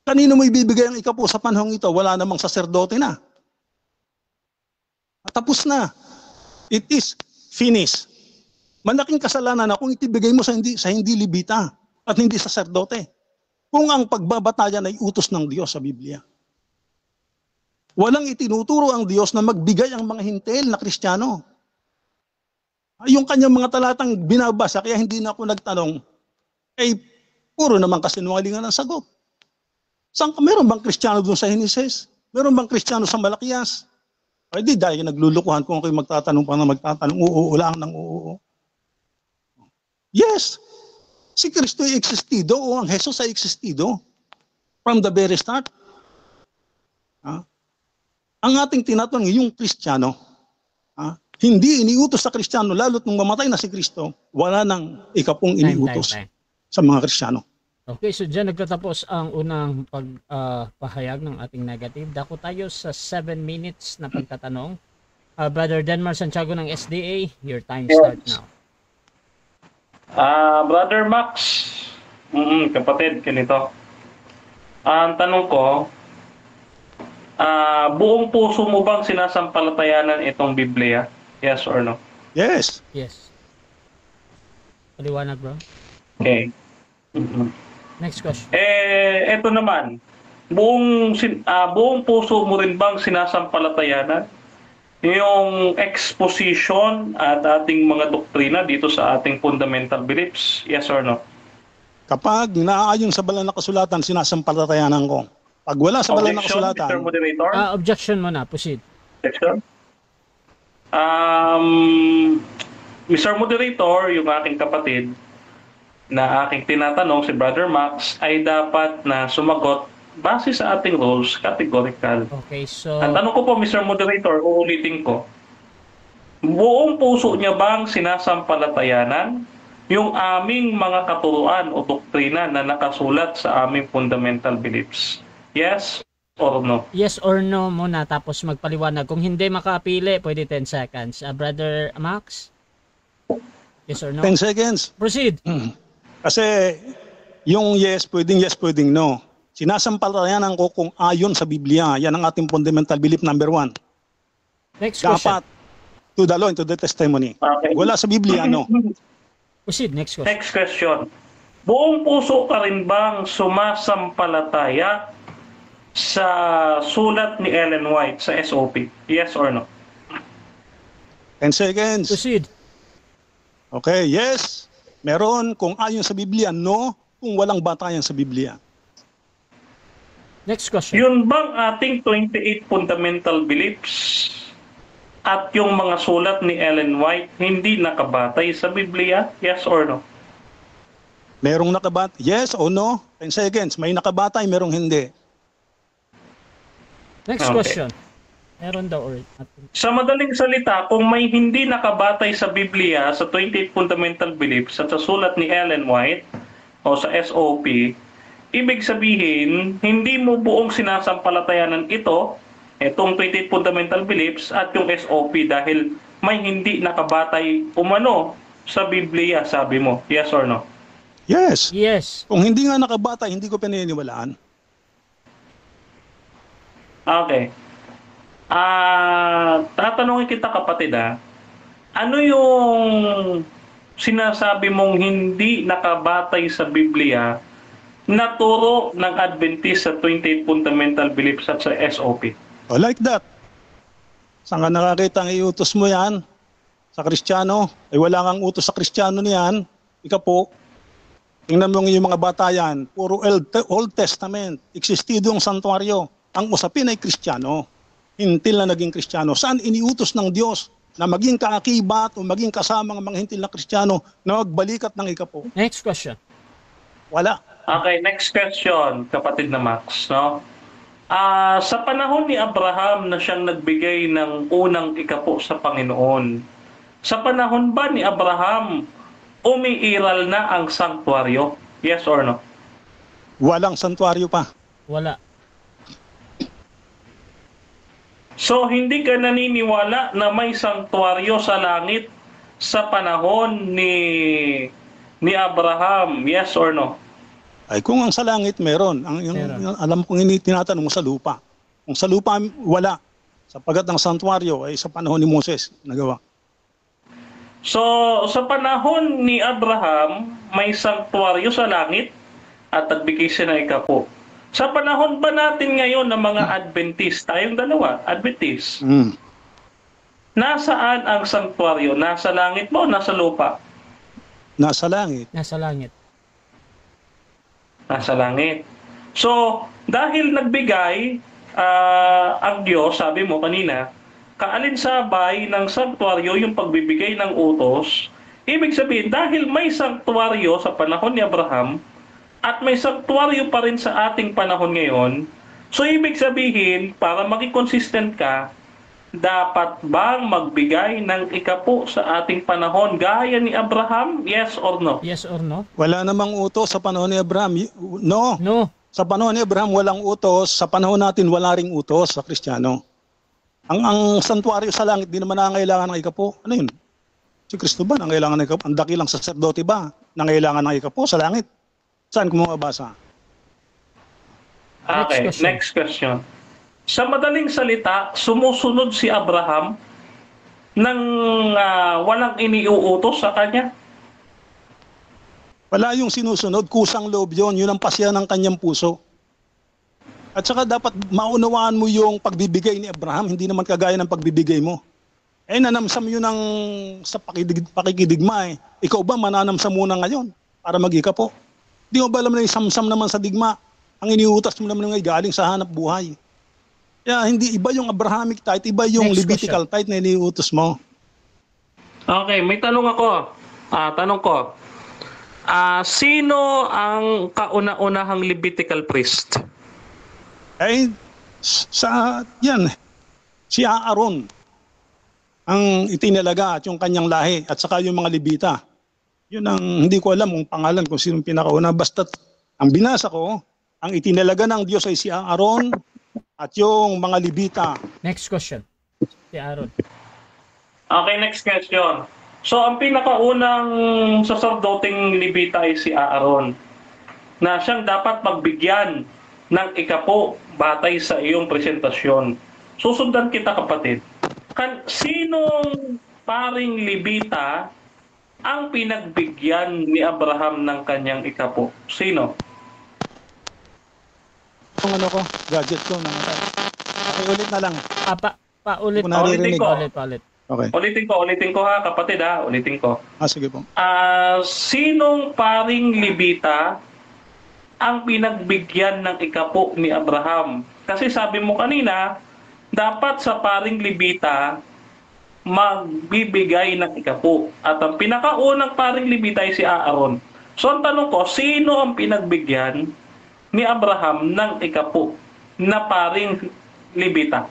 Kanino mo ibibigay ang ikapo sa panahong ito? Wala namang saserdote na. Tapos na. It is finished. Malaking kasalanan na kung itibigay mo sa hindi libita at hindi saserdote. Kung ang pagbabatayan ay utos ng Diyos sa Biblia. Walang itinuturo ang Diyos na magbigay ang mga hintel na Kristiyano. Yung kanyang mga talatang binabasa, kaya hindi na ako nagtanong, puro naman kasinungalingan ang sagot. Meron bang Kristiyano doon sa Heneses? Meron bang Kristiyano sa Malakias? Ay di, dahil naglulukuhan kung ako'y magtatanong pa na magtatanong, oo lang ng oo. Yes, si Kristo ay existido o ang Jesus ay existido from the very start. Ang ating tinatanong, yung Kristiyano, hindi iniutos sa Kristiyano, lalo't nung mamatay na si Kristo, wala nang ikapong iniutos sa mga Kristiyano. Okay, so dyan nagtatapos ang unang pagpahayag ng ating negative. Dako tayo sa 7 minutes na pagtatanong. Brother Denmar Santiago ng SDA, your time start now. Brother Max, kapatid, ganito. Ang tanong ko, buong puso mo bang sinasampalatayanan itong Biblia? Yes or no? Yes. Yes. Paliwanag, bro. Okay. Next question. Eto naman, buong puso mo rin bang sinasampalatayanan yung exposition at ating mga doktrina dito sa ating fundamental beliefs? Yes or no? Kapag naaayon sa banal na kasulatan, sinasampalatayanan ko. Pag wala sa banal na kasulatan, Mr. Moderator? Objection muna, proceed. Objection? Mr. Moderator, yung aking kapatid na aking tinatanong, si Brother Max, ay dapat na sumagot base sa ating rules, categorical. Okay, so... Ang tanong ko po, Mr. Moderator, uulitin ko, buong puso niya bang sinasampalatayanan yung aming mga katuruan o doktrina na nakasulat sa aming fundamental beliefs? Yes or no? Yes or no muna, tapos magpaliwanag. Kung hindi makapili, pwede 10 seconds. Brother Max? Yes or no? 10 seconds. Proceed. Kasi yung yes, pwedeng no. Sinasampalatayanan ko kung ayon sa Biblia. Yan ang ating fundamental belief number 1. Next question. Dapat to the law and to the testimony. Okay. Wala sa Biblia, no. Proceed, next question. Next question. Buong puso ka rin bang sumasampalataya sa sulat ni Ellen White sa SOP? Yes or no? 10 seconds. Proceed. Okay, yes. Meron kung ayon sa Biblia, no. Kung walang batayan sa Biblia. Next question. Yun bang ating 28 fundamental beliefs at yung mga sulat ni Ellen White hindi nakabatay sa Biblia? Yes or no? Merong nakabatay, yes o no? 10 seconds. May nakabatay, merong hindi. Next Okay. question. Meron daw or Sa madaling salita, kung may hindi nakabatay sa Biblia, sa 28 fundamental beliefs at sa sulat ni Ellen White o sa SOP, ibig sabihin, hindi mo buong sinasampalatayanan itong 28 fundamental beliefs at yung SOP dahil may hindi nakabatay umano sa Biblia, sabi mo. Yes or no? Yes. yes. Kung hindi nga nakabatay, hindi ko pininiwalaan. Okay. Tatanungin kita, kapatid, ano yung sinasabi mong hindi nakabatay sa Biblia na turo ng Adventist sa 28 Fundamental Beliefs at sa SOP? O like that. Saan ka nakakita ang iutos mo yan? Sa Kristiyano? Eh wala kang utos sa Kristiyano niyan. Ika po, tingnan mo yung mga bata yan, puro Old Testament, existido ang santuaryo. Ang usapin ay Kristiyano. Hintil na naging Kristiyano. Saan iniutos ng Diyos na maging kaakibat o maging kasama ng mga hintil na Kristiyano na magbalikat ng ika po? Next question. Wala. Okay, next question, kapatid na Max, no? Sa panahon ni Abraham na siyang nagbigay ng unang ikapo sa Panginoon, sa panahon ba ni Abraham umiiral na ang sanktuaryo? Yes or no? Walang santuaryo pa. Wala. So, hindi ka naniniwala na may sanktuaryo sa langit sa panahon ni Abraham? Yes or no? Ay kung ang sa langit meron, alam kong tinatanong mo sa lupa. Kung sa lupa wala, sapagkat ang santuaryo ay sa panahon ni Moses nagawa. So, sa panahon ni Abraham, may sanktuaryo sa langit at nagbigay siya ng ikapo. Sa panahon ba natin ngayon ng mga Adventist, tayong dalawa, Adventist, nasaan ang sanktuaryo? Nasa langit mo o nasa lupa? Nasa langit. Nasa langit. Nasa langit. So, dahil nagbigay ang Diyos, sabi mo kanina, kaalinsabay ng sanktuaryo yung pagbibigay ng utos, ibig sabihin, dahil may sanktuaryo sa panahon ni Abraham, at may sanktuaryo pa rin sa ating panahon ngayon, so ibig sabihin, para maging consistent ka, dapat bang magbigay ng ikapo sa ating panahon gaya ni Abraham? Yes or no? Yes or no? Wala namang utos sa panahon ni Abraham. No. No. Sa panahon ni Abraham walang utos, sa panahon natin wala ring utos sa Kristiyano. Ang santuaryo sa langit, di naman nangangailangan ng ikapo. Ano yun? Si Kristo ba nangangailangan ng ikapo? Ang dakilang saserdote ba nangangailangan ng ikapo sa langit? Saan ko mabasa? Okay, next question. Sa madaling salita, sumusunod si Abraham nang walang iniuutos sa kanya? Wala yung sinusunod, kusang loob yun. Yun ang pasya ng kanyang puso. At saka dapat maunawaan mo yung pagbibigay ni Abraham, hindi naman kagaya ng pagbibigay mo. Eh, nanamsam yun sa pakikidigma eh. Ikaw ba mananamsam muna ngayon para mag-ikapo? Di mo ba alam na yung samsam naman sa digma? Ang iniutas mo naman ay galing sa hanap buhay. Kaya hindi iba yung Abrahamic tithe, iba yung Next Levitical tithe na iniutos mo. Okay, may tanong ako. Tanong ko. Sino ang kauna-unahang Levitical priest? Eh, si Aaron ang itinalaga at yung kanyang lahi at saka yung mga Levita. Yun ang hindi ko alam kung pangalan kung sinong pinakauna. Basta ang binasa ko, ang itinalaga ng Diyos ay si Aaron at yung mga Levita. Next question. Si Aaron. Okay, next question. So, ang pinakaunang saserdoteng Levita ay si Aaron na siyang dapat magbigyan ng ikapo batay sa iyong presentasyon. Susundan kita, kapatid. Sinong paring Levita ang pinagbigyan ni Abraham ng kanyang ikapo? Sino? Ang ano ko, gadget ko namatay. Okay, ulit na lang. Ulit. Ulitin ko. Ulit. Okay. Ulitin ko ha, kapatid ha. Ulitin ko. Sige po. Sinong paring Levita ang pinagbigyan ng ikapo ni Abraham? Kasi sabi mo kanina, dapat sa paring Levita magbibigay ng ikapo. At ang pinakaunang paring Levita ay si Aaron. So ang tanong ko, sino ang pinagbigyan ni Abraham ng ikapo na paring Levita?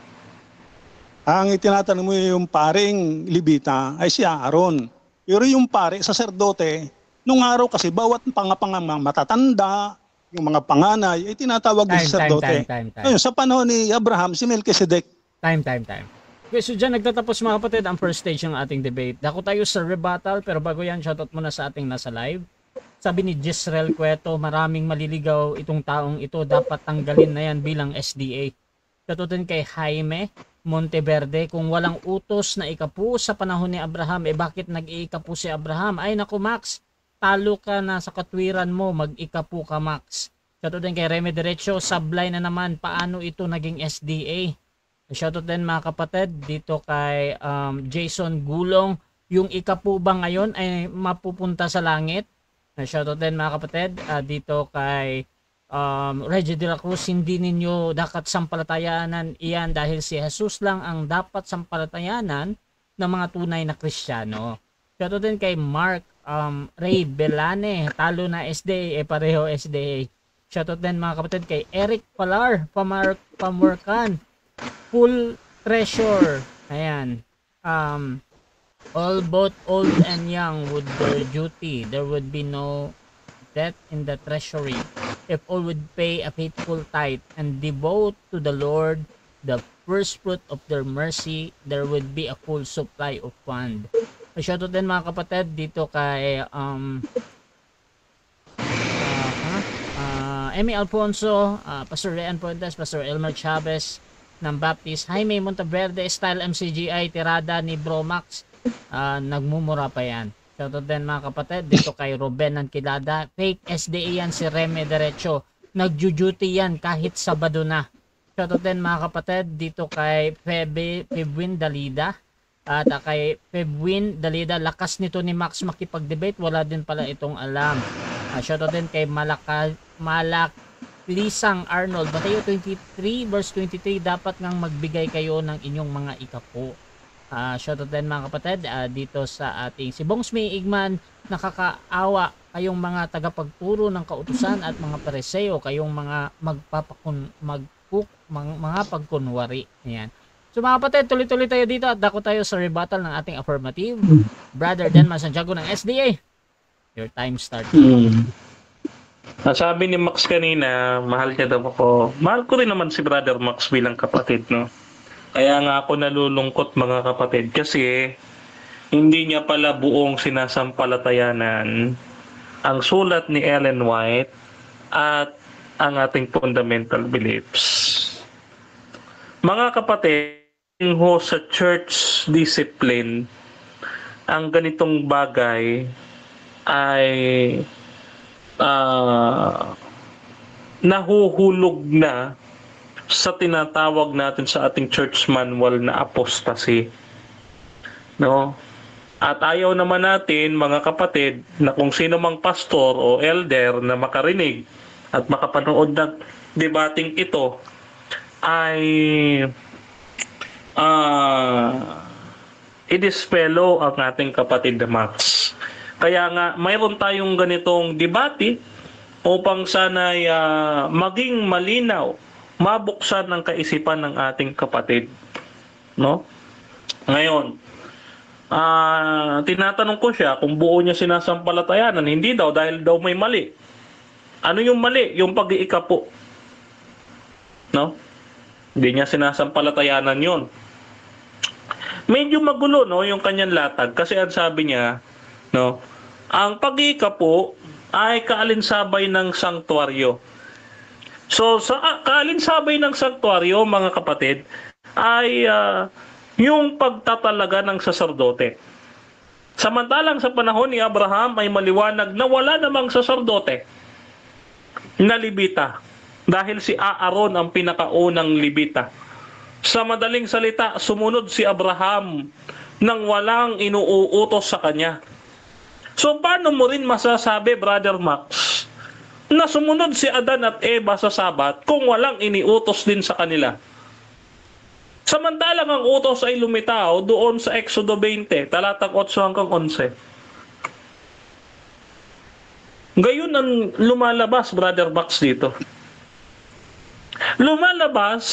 Ang itinatanong mo yung paring Levita ay si Aaron. Pero yung pare, saserdote, nung araw kasi bawat matatanda, yung mga panganay, ay tinatawag na saserdote. Ngayon, sa panahon ni Abraham, si Melchizedek. Time. Okay, so dyan nagtatapos mga kapatid ang first stage ng ating debate. Dako tayo sa rebuttal, pero bago yan, shoutout muna sa ating nasa live. Sabi ni Jisrael Cueto, maraming maliligaw itong taong ito, dapat tanggalin na yan bilang SDA. Shoutout kay Jaime Monteverde, kung walang utos na ikapu sa panahon ni Abraham, bakit nag-iikapu si Abraham? Ay naku Max, talo ka na sa katwiran mo, mag-ikapu ka Max. Shoutout din kay Remy Derecho, sablay na naman paano ito naging SDA. Shoutout din mga kapatid dito kay Jason Gulong, yung ikapo ba ngayon ay mapupunta sa langit? Shoutout din mga kapatid dito kay Reggie de la Cruz, hindi ninyo dapat sampalatayanan iyan dahil si Jesus lang ang dapat sampalatayanan ng mga tunay na Kristiyano. Shoutout din kay Mark Ray Belane, talo na SDA, pareho SDA. Shoutout din mga kapatid kay Eric Palar, Pamorkan, Full Treasure. Ayan. All both old and young would their duty. There would be no debt in the treasury. If all would pay a faithful tithe and devote to the Lord the first fruit of their mercy, there would be a full supply of fund. Shoutout din mga kapatid dito kay Emmy Alfonso, Pastor Rean Fuentes, Pastor Elmer Chavez ng Baptist, Jaime Monteverde, Style MCGI, tirada ni Bro Max, nagmumura pa yan. Shoutout din mga kapatid dito kay Ruben ng Kilada, fake SDA yan si Reme Derecho, nagjuduty yan kahit Sabado na. Shoutout din mga kapatid dito kay Febwin Dalida, at kay Febwin Dalida, lakas nito ni Max makipag-debate, wala din pala itong alam. Shoutout din kay Lisang Arnold, Mateo 23 verse 23, dapat ngang magbigay kayo ng inyong mga ikapo. Shoutout din mga kapatid dito sa ating si Bongsme Igman, nakakaawa kayong mga tagapagturo ng kautusan at mga pareseo, kayong mga mga pagkunwari. Ayan. So mga kapatid, tuloy-tuloy tayo dito at dako tayo sa rebuttal ng ating affirmative. Brother Denman Santiago ng SDA, your time starts. Sabi ni Max kanina, mahal niya daw ako. Mahal ko rin naman si Brother Max bilang kapatid, no? Kaya nga ako nalulungkot mga kapatid kasi hindi niya pala buong sinasampalatayanan ang sulat ni Ellen White at ang ating fundamental beliefs. Mga kapatid, sa church discipline, ang ganitong bagay ay nahuhulog na sa tinatawag natin sa ating church manual na apostasy, no? At ayaw naman natin mga kapatid na kung sino mang pastor o elder na makarinig at makapanood ng debating ito ay i-dispello ang ating kapatid na Max. Kaya nga mayroon tayong ganitong debate upang sana'y maging malinaw, mabuksan ng kaisipan ng ating kapatid, no? Ngayon, tinatanong ko siya kung buo niya sinasampalatayanan. Hindi daw, dahil daw may mali. Ano yung mali? Yung pag-iikapo, no? Hindi niya sinasampalatayanan yun. Medyo magulo, no, yung kanyang latag kasi ang sabi niya, no, ang pag-iikapo ay kaalinsabay ng sanktuaryo. So sa kaalinsabay ng sanktuaryo mga kapatid ay yung pagtatalaga ng saserdote. Samantalang sa panahon ni Abraham ay maliwanag na wala namang saserdote na Levita dahil si Aaron ang pinakaunang Levita. Sa madaling salita, sumunod si Abraham nang walang inuutos sa kanya. So paano mo rin masasabi, Brother Max, na sumunod si Adan at Eva sa Sabat kung walang iniutos din sa kanila? Samantalang ang utos ay lumitaw doon sa Exodo 20, talatang 8 hanggang 11. Gayon ang lumalabas, Brother Max, dito. Lumalabas,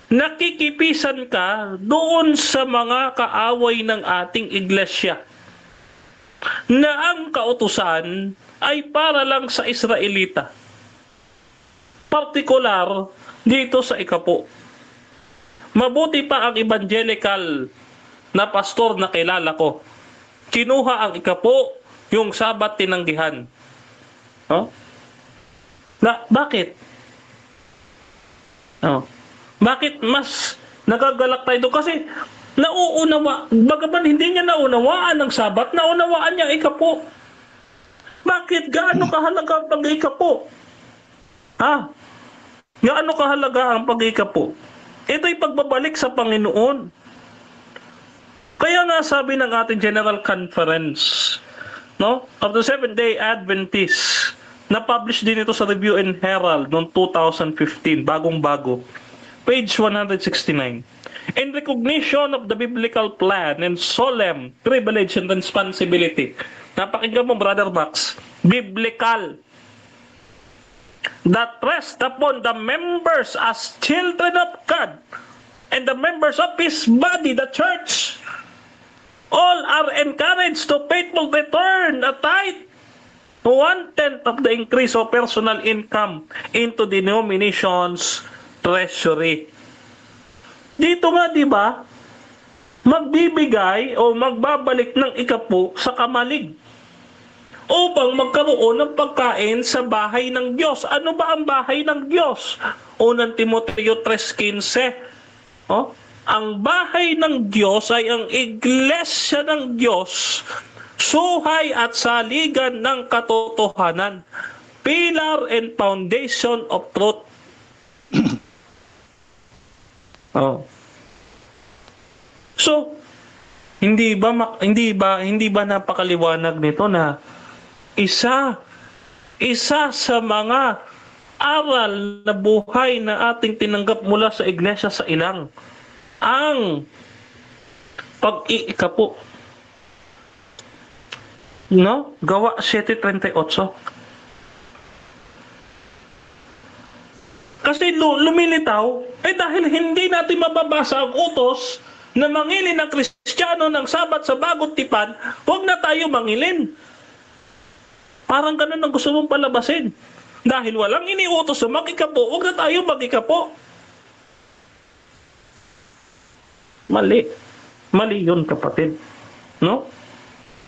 nakikipisan ka doon sa mga kaaway ng ating iglesia na ang kautusan ay para lang sa Israelita. Partikular dito sa ikapo. Mabuti pa ang evangelical na pastor na kilala ko. Kinuha ang ikapo, yung Sabat tinanggihan. No? Bakit? No. Bakit mas nagagalak tayo doon? Kasi bagaman hindi niya naunawaan ang Sabat, naunawaan niya ikapo. Bakit gaano kahalaga ang pag-ikapo? Gaano kahalaga ang pag-ikapo? Ito'y pagbabalik sa Panginoon. Kaya nga sabi ng ating General Conference, no, of the Seventh-day Adventists, na-publish din ito sa Review and Herald noong 2015, bagong-bago. Page 169. In recognition of the biblical plan and solemn privilege and responsibility. Napakinggan mo, Brother Max. Biblical. That rest upon the members as children of God and the members of His body, the church. All are encouraged to faithful return a tithe, 1/10 of the increase of personal income into the denomination's treasury. Dito nga, di ba, magbibigay o magbabalik ng ikapo sa kamalig upang magkaroon ng pagkain sa bahay ng Diyos. Ano ba ang bahay ng Diyos? Unang Timoteo 3:15. Ang bahay ng Diyos ay ang iglesia ng Diyos, suhay at saligan ng katotohanan, pillar and foundation of truth. So, hindi ba napakaliwanag nito na isa sa mga aral na buhay na ating tinanggap mula sa iglesia sa ilang ang pag-iikapo. No? Gawa 7:38. Kasi lumilitaw, dahil hindi natin mababasa ang utos na mangilin ng Kristiyano ng Sabat sa bagong tipan, huwag na tayo mangilin. Parang ganun ang gusto mong palabasin. Dahil walang iniutos sa mag-ikapo, huwag na tayo mag-ikapo. Mali. Mali yun, kapatid. No?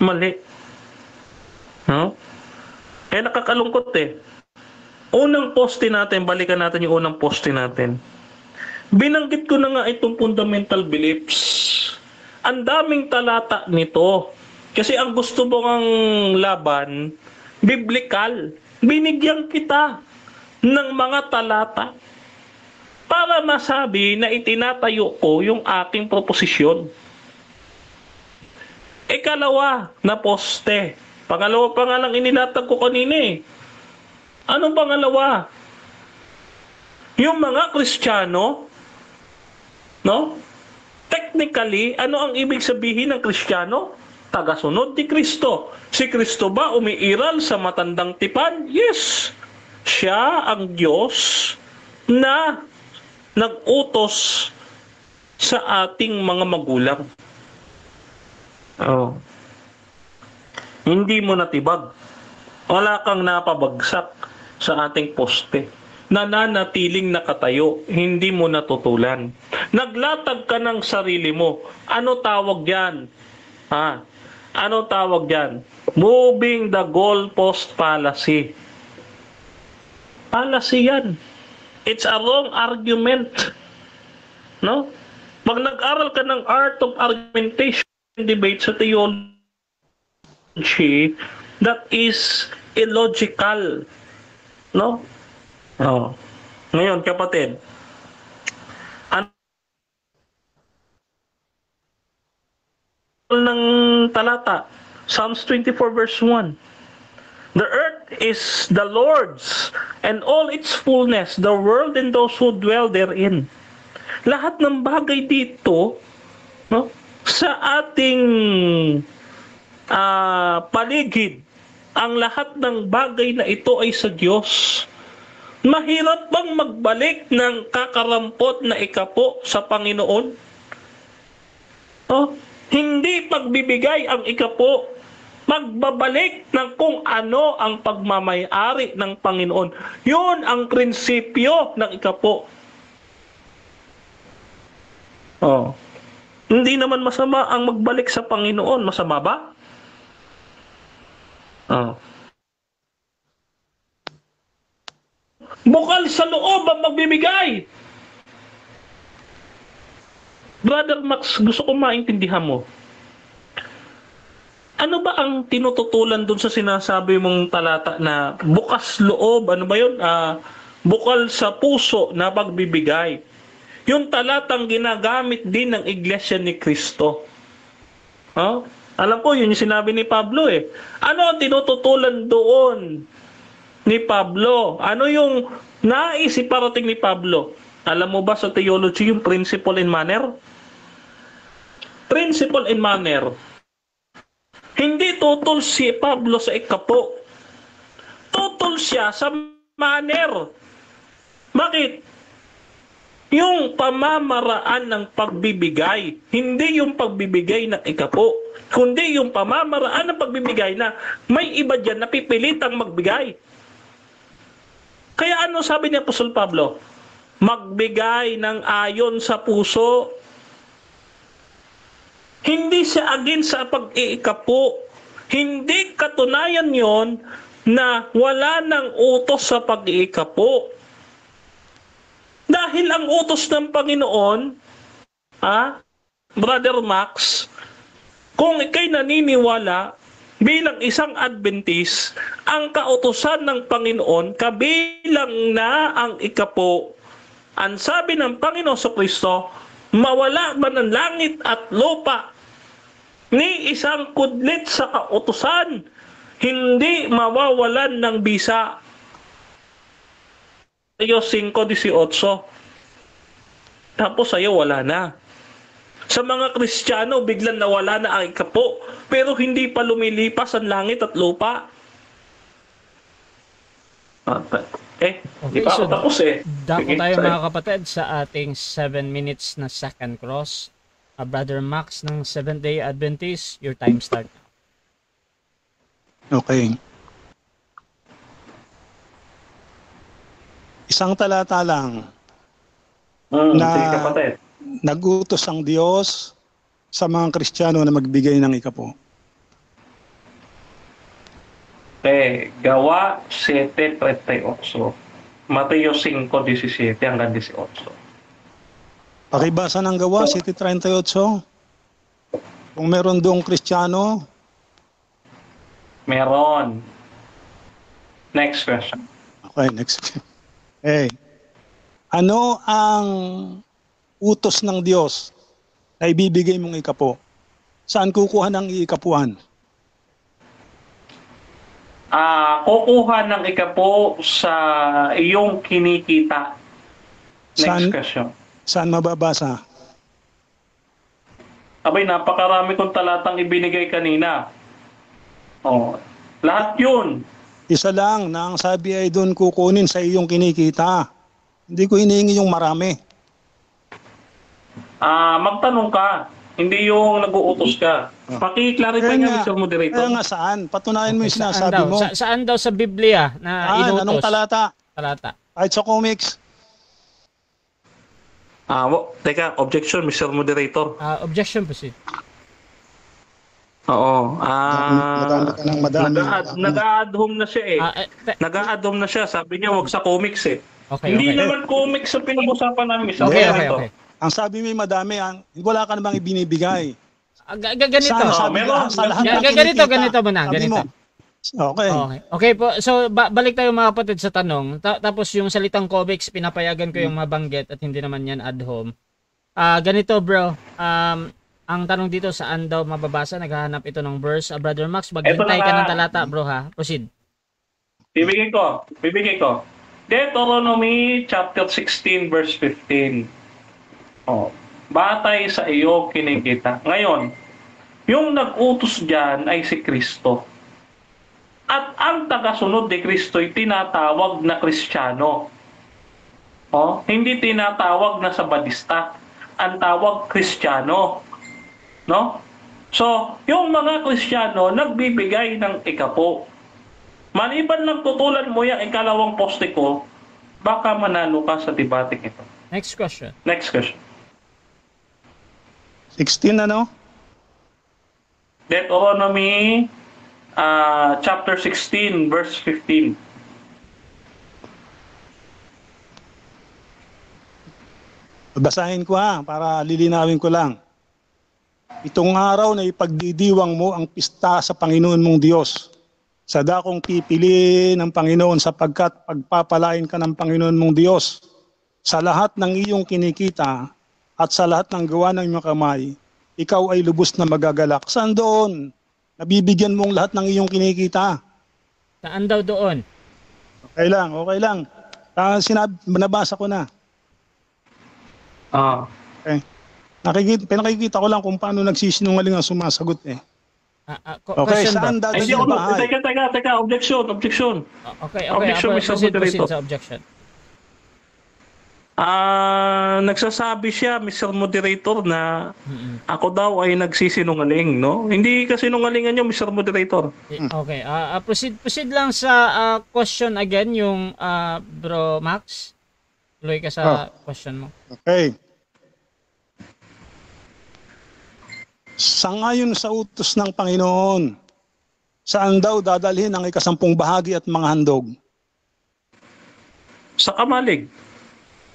Mali. No? Nakakalungkot Unang poste natin, balikan natin yung unang poste natin. Binanggit ko na nga itong fundamental beliefs. Ang daming talata nito. Kasi ang gusto mo ang laban, biblical. Binigyan kita ng mga talata para masabi na itinatayo ko yung aking proposisyon. Ikalawa na poste. Pangalawa pa nga lang inilatag ko kanina Anong pangalawa? Yung mga Kristiyano, no? Technically, ano ang ibig sabihin ng Kristiyano? Tagasunod ni Kristo. Si Kristo ba umiiral sa matandang tipan? Yes. Siya ang Diyos na nag-utos sa ating mga magulang. Hindi mo natibag. Wala kang napabagsak sa ating poste. Nananatiling nakatayo, hindi mo natutulan. Naglatag ka ng sarili mo. Ano tawag yan? Ano tawag yan? Moving the goalpost fallacy. Fallacy yan. It's a wrong argument. No? Pag nag-aral ka ng art of argumentation debate sa theology, that is illogical. No? Ngayon, kapatid, ng talata, Psalms 24 verse 1. The earth is the Lord's and all its fullness, the world and those who dwell therein. Lahat ng bagay dito, no, sa ating paligid, ang lahat ng bagay na ito ay sa Diyos. Mahirap bang magbalik ng kakarampot na ikapo sa Panginoon? Hindi pagbibigay ang ikapo, magbabalik ng kung ano ang pagmamay-ari ng Panginoon. Yun ang prinsipyo ng ikapo. Hindi naman masama ang magbalik sa Panginoon. Masama ba? Bukal sa loob ang magbibigay. Brother Max, gusto ko maintindihan mo. Ano ba ang tinututulan dun sa sinasabi mong talata na bukas loob? Ano ba yun? bukal sa puso na pagbibigay. Yung talatang ginagamit din ng Iglesia ni Cristo. Alam ko, yun yung sinabi ni Pablo eh. Ano ang tinututulan doon ni Pablo? Ano yung nais iparating ni Pablo? Alam mo ba sa theology yung principle in manner? Principle in manner. Hindi tutol si Pablo sa ikapo. Tutol siya sa manner. Bakit? Yung pamamaraan ng pagbibigay, hindi yung pagbibigay ng ikapo, kundi yung pamamaraan ng pagbibigay na may iba dyan na pipilitang magbigay. Kaya ano sabi ni Apostol Pablo? Magbigay ng ayon sa puso. Hindi siya against sa pag-iikapo. Hindi katunayan yon na wala ng utos sa pag-iikapo. Dahil ang utos ng Panginoon, Brother Max, kung ikay naniniwala bilang isang Adventist, ang kautusan ng Panginoon, kabilang na ang ikapo, ang sabi ng Panginoon sa Kristo, mawala man ng langit at lupa, ni isang kudlit sa kautusan, hindi mawawalan ng bisa. Sa'yo 5:18. Tapos sa'yo wala na. Sa mga Kristiyano, biglang nawala na ang ikapo, pero hindi pa lumilipas ang langit at lupa. Di pa ako tapos eh. Dako tayo mga kapatid sa ating 7 minutes na second cross. Brother Max ng Seventh-day Adventist, your time start now. Okay. Isang talata lang sige, kapatid. Nag-utos ang Diyos sa mga Kristiyano na magbigay ng ikapo. Gawa 7:38. Mateo 5:17 hanggang 18. Pakibasa ng Gawa 7:38. Kung meron doong Kristiyano. Meron. Next question. Okay, next. Ano ang utos ng Diyos na ibibigay mong ikapo? Saan kukuha ng ikapuan? Kukuha ng ikapo sa iyong kinikita. Next question. Saan mababasa? Abay, napakarami kong talatang ibinigay kanina. Lahat yun. Isa lang na ang sabi ay doon kukunin sa iyong kinikita. Hindi ko hinihingi yung marami. Magtanong ka. Hindi yung nag-uutos ka. Paki-clarify nga, Mr. Moderator. Kaya nga saan? Patunayan mo yung sinasabi mo. Saan daw sa Biblia na inutos? Anong talata? Kahit sa comics. Teka, objection, Mr. Moderator. Objection, proceed. Oo. Madami. Nag-a-add-home na siya eh. Nag-a-add-home na siya. Sabi niya, wag sa comics eh. Hindi naman comics sa pinag-usapan namin, Mr. Moderator. Okay. Ang sabi mo madami, wala ka namang ibinibigay. Ganito muna. Okay po. So, balik tayo mga kapatid sa tanong. Tapos yung salitang comics, pinapayagan ko yung mabanggit at hindi naman yan ad home. Ganito bro, ang tanong dito, saan daw mababasa? Naghahanap ito ng verse. Brother Max, maghintay ka ng talata bro ha. Proceed. Bibigay ko. Deuteronomy chapter 16 verse 15. Batay sa iyo kinikita. Ngayon, yung nag-utos diyan ay si Kristo. At ang tagasunod ni Kristo ay tinatawag na Kristiyano. Hindi tinatawag na Sabadista. Ang tawag Kristiyano. No? So, yung mga Kristiyano nagbibigay ng ikapo. Maliban lang tutulan mo yung ikalawang poste ko, baka manalo ka sa debating ito. Next question. 16 Deuteronomy chapter 16 verse 15. Basahin ko para lilinawin ko lang. Itong araw na ipagdidiwang mo ang pista sa Panginoon mong Diyos sa dakong pipili ng Panginoon sapagkat pagpapalain ka ng Panginoon mong Diyos sa lahat ng iyong kinikita at sa lahat ng gawa ng iyong kamay, ikaw ay lubos na magagalak. Saan doon? Nabibigyan mong lahat ng iyong kinikita. Saan daw doon? Okay lang, okay lang. Nabasa ko na. Okay. Pinakikita ko lang kung paano nagsisinungaling ang sumasagot eh. Okay, Question saan bro. dadalhin yung bahay? Teka, objection. Okay, Objection, Mr. proceed Moderator. sa objection. Nagsasabi siya, Mr. Moderator, na ako daw ay nagsisinungaling, no? Hindi kasi sinungalingan niyo, Mr. Moderator. Okay, proceed lang sa question again, yung Bro Max. Tuloy ka sa question mo. Okay. Sangayon sa utos ng Panginoon, saan daw dadalhin ang ikasampung bahagi at mga handog? Sa kamalig.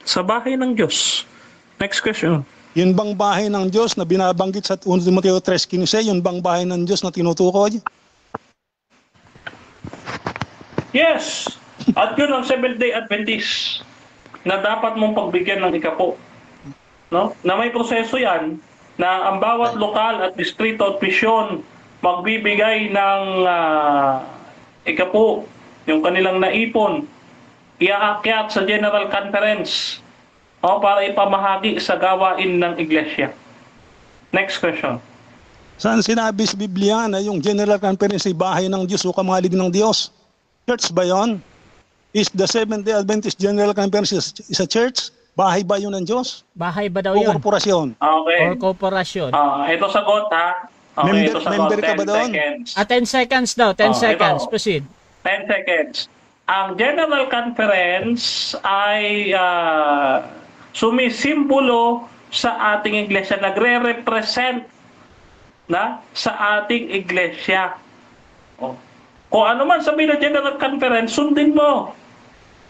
Sa bahay ng Diyos. Next question. Yun bang bahay ng Diyos na binabanggit sa 1 Timoteo 3:15? Yun bang bahay ng Diyos na tinutukoy? Yes! At yun ang Seventh-day Adventist na dapat mong pagbigyan ng ikapo. No? Na may proseso yan na ang bawat lokal at distrito at misyon magbibigay ng ikapo, yung kanilang naipon, iaakyat sa General Conference para ipamahagi sa gawain ng iglesia. Next question. Saan sinabi sa Biblia na yung General Conference ay bahay ng Diyos o kamalig ng Diyos? Church ba yun? Is the Seventh-day Adventist General Conference is a church? Bahay ba yun ng Diyos? Bahay ba daw O yun? korporasyon? Okay. Or korporasyon? Ito sagot ha. Okay, ito sagot. Member ka ba 10 doon? seconds. 10 seconds daw, 10 seconds. ito. Proceed. 10 seconds. Ang General Conference ay sumisimbolo sa ating iglesia, nagre-represent na sa ating iglesia. Kung ano man sabihin ng General Conference, sundin mo.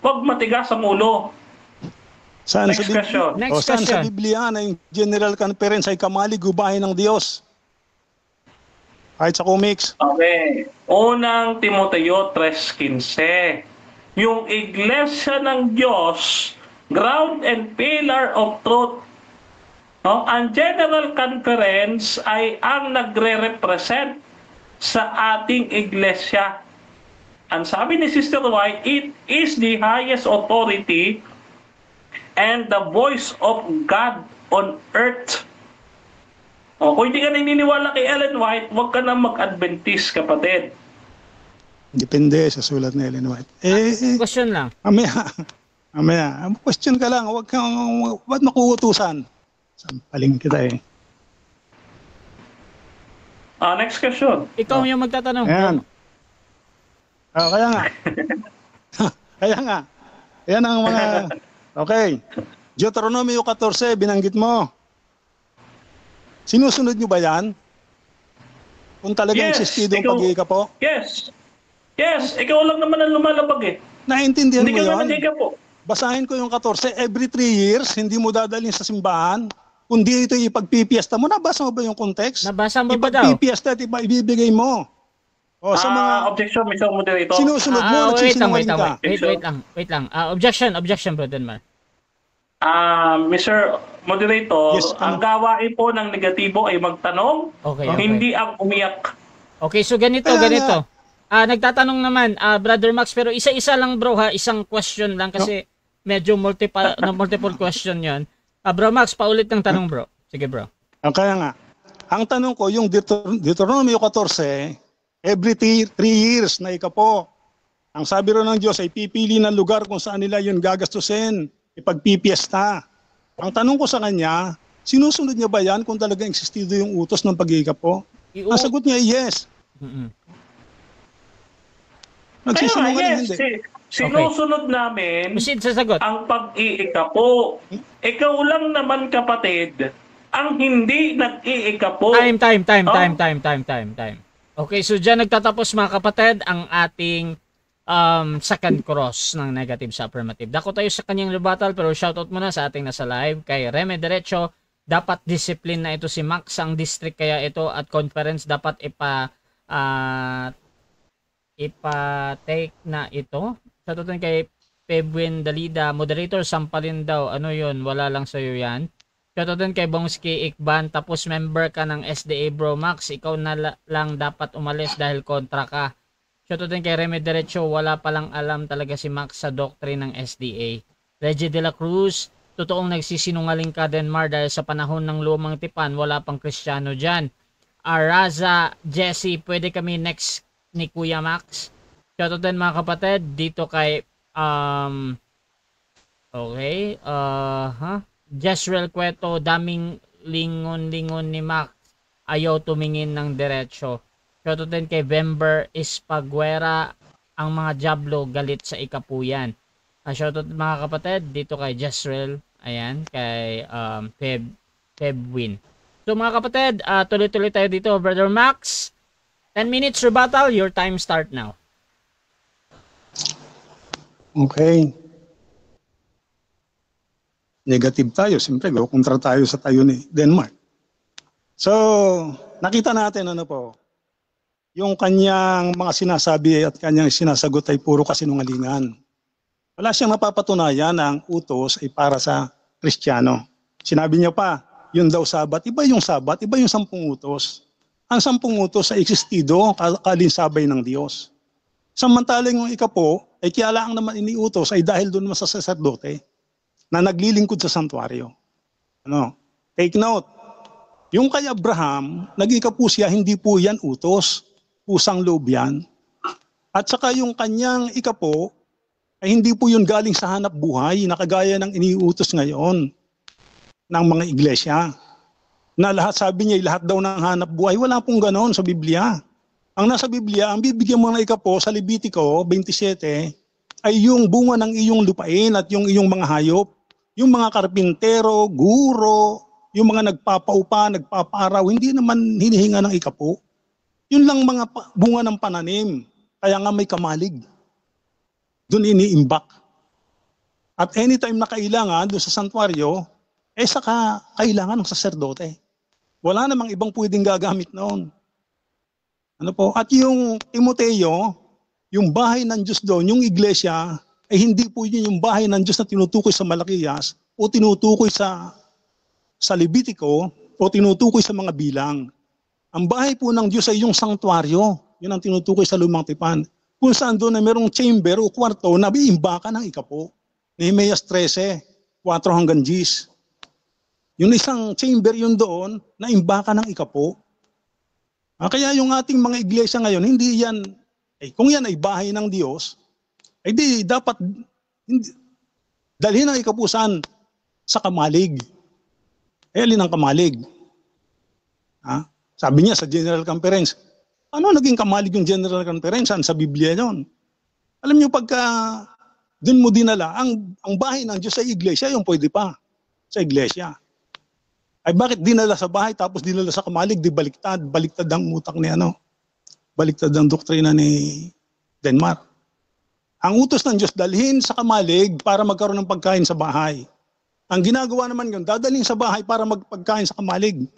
Huwag matigas ang ulo. Saan Next question. Next saan sa question. Biblia na yung General Conference ay kamalig o bahay ng Diyos? Kahit sa comics. Okay. Unang Timoteo 3:15. Yung iglesia ng Diyos, ground and pillar of truth. No? Ang General Conference ay ang nagre-represent sa ating iglesia. Ang sabi ni Sister White, it is the highest authority and the voice of God on earth. Kung hindi ka naniniwala kay Ellen White, huwag ka na mag-Adventist, kapatid. Depende sa sulat ni Ellen White. Question lang. Mamaya. Question ka lang. Huwag makuutusan. Sampaling kita eh. Next question. Ikaw yung magtatanong. Ayan. Kaya nga. Kaya nga. Ayan ang mga... Okay. Deuteronomio 14, binanggit mo. Sinusunod nyo ba yan? Kung talagang Yes, insistido ang ikaw- pag-iikapo? Yes, ikaw lang naman ang lumalabag eh. Naintindihan Hindi mo ka naman yun? po. Basahin ko yung 14. Every 3 years, hindi mo dadalhin sa simbahan. Kundi ito ipagpipiesta mo. Nabasa mo ba yung context? Nabasa mo ba daw? Ipagpipiesta at ibibigay mo. O sa mga Objection, Mr. Moderator. sinusunod mo, nagsisinungaling ka. Wait lang. Objection, Brother Mar. Mr. Moderator, Yes, ang gawain po ng negatibo ay magtanong, Okay. hindi ang umiyak. Okay, so ganito. Nagtatanong naman, Brother Max, pero isa-isa lang bro ha, isang question lang kasi medyo multiple question yon. Bro Max, paulit ng tanong bro. Sige bro. Kaya nga, ang tanong ko, yung Deuteronomio 14, every 3 years na ikapo. Ang sabi rin ng Diyos ay pipili ng lugar kung saan nila yun gagastusin, ipagpipiesta. Ang tanong ko sa kanya, sinusunod niya ba yan kung talagang existido yung utos ng pag-iikapo? Ang sagot niya ay yes. Nagsisinungaling hindi. Sinusunod namin Proceed sa sagot. ang pag-iikapo. Ikaw lang naman, kapatid, ang hindi nag-iikapo. Time. Okay, so dyan nagtatapos mga kapatid ang ating second cross ng negative sa affirmative. Dako tayo sa kanyang rebuttal pero shoutout muna sa ating nasa live kay Reme Derecho. Dapat discipline na ito si Max ang district kaya ito at conference dapat ipa-take na ito. Shoutout kay Pebwin Dalida, moderator, sampalin daw. Ano yun? Wala lang sa'yo yan. Shoutout kay Bongski Ikban, tapos member ka ng SDA Bro Max, ikaw na lang dapat umalis dahil kontra ka. Shoutout kay Remy Derecho, wala palang alam talaga si Max sa doctrine ng SDA. Reggie De La Cruz, totoong nagsisinungaling ka Denmar dahil sa panahon ng lumang tipan, wala pang Kristiyano dyan. Araza, Jesse, pwede kami next ni Kuya Max. Shoutout din mga kapatid, dito kay okay, Jezreel Cueto, daming lingon-lingon ni Max, ayaw tumingin ng diretsyo. Shoutout din kay Vember Ispaguera, ang mga Diablo galit sa ikapuyan. Shoutout mga kapatid, dito kay Jezreel, ayan, kay Febwin. So mga kapatid, tuloy-tuloy tayo dito, Brother Max. 10 minutes rebuttal, your time start now. Okay. Negative tayo, siyempre, kontra tayo sa tayo ni Denmark. So, nakita natin ano po, yung kanyang mga sinasabi at kanyang sinasagot ay puro kasinungalingan. Wala siyang napapatunayan na ang utos ay para sa Kristiyano. Sinabi niya pa, yun daw sabat, iba yung 10 utos. Ang 10 utos ay existido, kalinsabay ng Diyos. Samantalang yung ikapo, ay kaya lang naman iniutos ay dahil doon sa saserdote na naglilingkod sa santuario. Ano? Take note, yung kay Abraham, nag-ikapo siya, hindi po yan utos, pusang loob yan. At saka yung kanyang ikapo, ay hindi po yun galing sa hanap buhay, na kagaya ng iniutos ngayon ng mga iglesia. Na lahat, sabi niya, lahat daw ng hanap buhay, wala pong ganon sa Biblia. Ang nasa Biblia, ang bibigyan mo ng ikapo sa Levitico 27 ay yung bunga ng iyong lupain at yung iyong mga hayop, yung mga karpintero, guro, yung mga nagpapaupa, nagpapaaraw, hindi naman hinihinga ng ikapo. Yun lang mga bunga ng pananim, kaya nga may kamalig. Doon iniimbak. At anytime na kailangan doon sa santuario, saka kailangan ng saserdote. Wala namang ibang pwedeng gagamit noon. Ano po? At yung Timoteo, yung bahay ng Diyos doon, yung iglesia, ay hindi po yun yung bahay ng Diyos na tinutukoy sa Malakias o tinutukoy sa Levitico o tinutukoy sa mga bilang. Ang bahay po ng Diyos ay yung sanktuaryo. Yun ang tinutukoy sa Lumang Tipan. Kung saan doon na merong chamber o kwarto na biimbakan ng ikapo. Nehemias 13, 4 hanggang 10. Yung isang chamber yun doon na imbakan ng ikapo. Kaya yung ating mga iglesia ngayon, hindi yan, kung yan ay bahay ng Diyos, ay di dapat dalhin ang ikapusan sa kamalig. Alin ang kamalig? Sabi niya sa General Conference, ano naging kamalig yung General Conference? Saan sa Biblia yun? Alam niyo, pagka dun mo dinala, ang bahay ng Diyos sa iglesia, yung pwede pa sa iglesia. Ay bakit dinala sa bahay tapos dinala sa kamalig, di baliktad? Baliktad ang utak ni baliktad ang doktrina ni Denmark. Ang utos ng Diyos, dalhin sa kamalig para magkaroon ng pagkain sa bahay. Ang ginagawa naman yun, dadalhin sa bahay para magpagkain sa kamalig.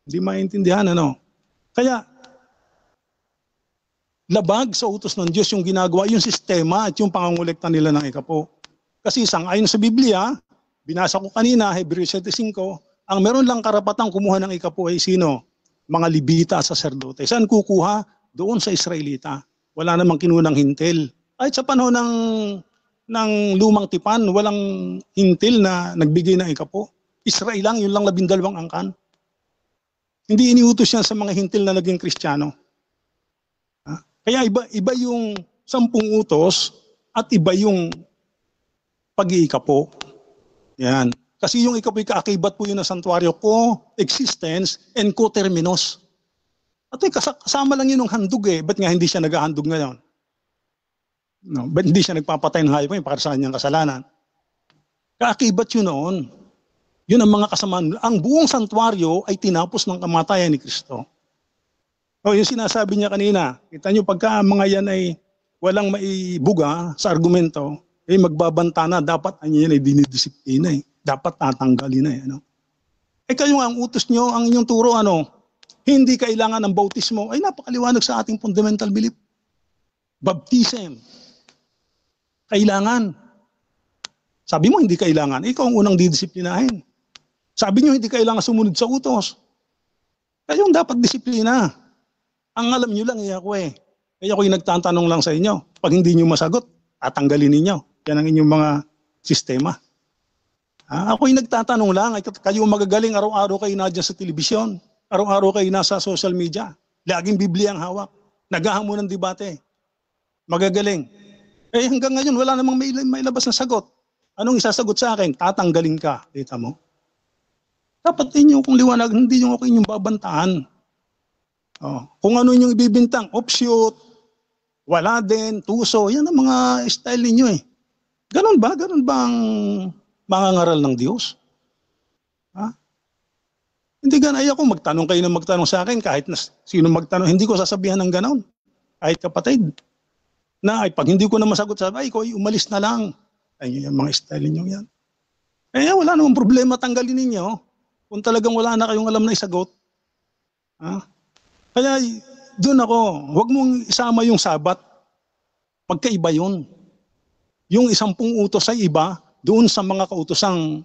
Hindi maintindihan, Kaya, labag sa utos ng Diyos yung ginagawa, yung sistema at yung pangangolekta nila ng ikapo. Kasi ayon sa Biblia, binasa ko kanina, Hebrews 7:5, ang meron lang karapatang kumuha ng ikapo ay sino? Mga Levita at saserdote. Saan kukuha? Doon sa Israelita. Wala namang kinunang hintil. Kahit sa panahon ng Lumang Tipan, walang hintil na nagbigay ng ikapo. Israel lang, yun lang 12 angkan. Hindi iniutos yan sa mga hintil na naging Kristiyano. Kaya iba yung 10 utos at iba yung pag-iikapo. Yan. Kasi yung ikapo'y kaakibat po yun ng santuario, co-existence and co-terminus. At kasama lang yun ng handog Ba't nga hindi siya naghahandog ngayon? No, ba't hindi siya nagpapatay ng hayop para sa kanyang kasalanan? Kaakibat yun noon. Yun ang mga kasamaan. Ang buong santuario ay tinapos ng kamatayan ni Kristo. Yung sinasabi niya kanina, kita nyo pagka mga yan ay walang maibuga sa argumento, magbabanta na, dapat yan ay dinidisiplina Dapat tatanggalin na kayo nga ang utos nyo, ang inyong turo, hindi kailangan ng bautismo, ay napakaliwanag sa ating fundamental belief. Baptism. Kailangan. Sabi mo hindi kailangan. Ikaw ang unang didisiplinahin. Sabi nyo hindi kailangan sumunod sa utos. Kayong dapat disiplina. Ang alam nyo lang ako eh. Kaya ako'y nagtatanong lang sa inyo. Pag hindi nyo masagot, tatanggalin ninyo. Yan ang inyong mga sistema. Ako'y nagtatanong lang. Kayo magagaling, araw-araw kayo na dyan sa telebisyon. Araw-araw kayo nasa social media. Laging Biblia ang hawak. Naghahamon ng debate. Magagaling. Eh hanggang ngayon, wala namang mailabas na sagot. Anong isasagot sa akin? Tatanggalin ka. Kita mo? Dapat inyo kung liwanag, hindi nyo ako inyong babantaan. Kung ano yung ibibintang, offshoot, wala din, tuso, yan ang mga style ninyo eh. Ganon ba? Ganon ba ang mangangaral ng Diyos? Hindi ganun. Ako magtanong kayo na magtanong sa akin, kahit na sino magtanong, hindi ko sasabihan ng ganon. Kahit kapatid. Na ay pag hindi ko na masagot sabi, ay umalis na lang. Ay yung mga style ninyo yan. Eh wala namang problema, tanggalin ninyo. Kung talagang wala na kayong alam na isagot. Kaya doon ako, huwag mong isama yung Sabat. Magkaiba yun. Yung 10 utos ay iba doon sa mga kautosang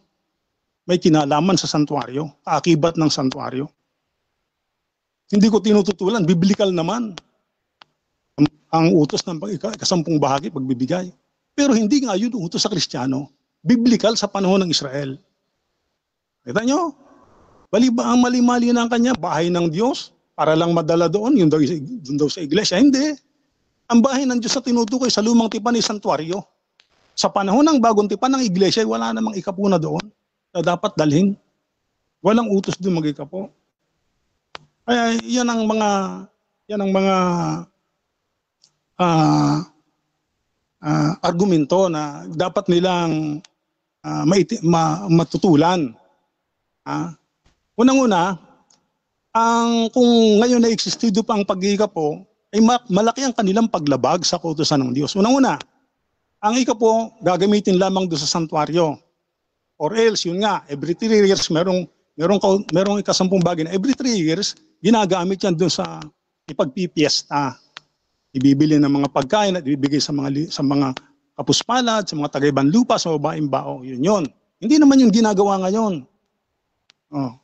may kinalaman sa santuario, kaakibat ng santuario. Hindi ko tinututulan, biblical naman. Ang utos ng 10 bahagi, pagbibigay. Pero hindi nga yun utos sa Kristiyano. Biblical sa panahon ng Israel. Kita nyo? Ang mali-mali na ang kanya, bahay ng Diyos, para lang madala doon, yun daw sa iglesia. Hindi. Ang bahay ng Diyos na tinutukoy sa lumang tipan ay santuario. Sa panahon ng bagong tipan ng iglesia, wala namang ikapuna doon na dapat dalhin. Walang utos doon mag-ikapo. Kaya yan ang mga argumento na dapat nilang matutulan. Unang-una, kung ngayon na existido pa ang pag-iikapo, ay malaki ang kanilang paglabag sa kautusan ng Diyos. Unang-una, ang ikapo gagamitin lamang doon sa santuario. Or else, yun nga, every 3 years, merong 10 bagay na every 3 years, ginagamit yan doon sa ipagpipiesta. Ibibili ng mga pagkain at ibibigay sa mga kapuspalad, sa mga tagaibanlupa, sa babaeng bao. Yun. Hindi naman yung ginagawa ngayon.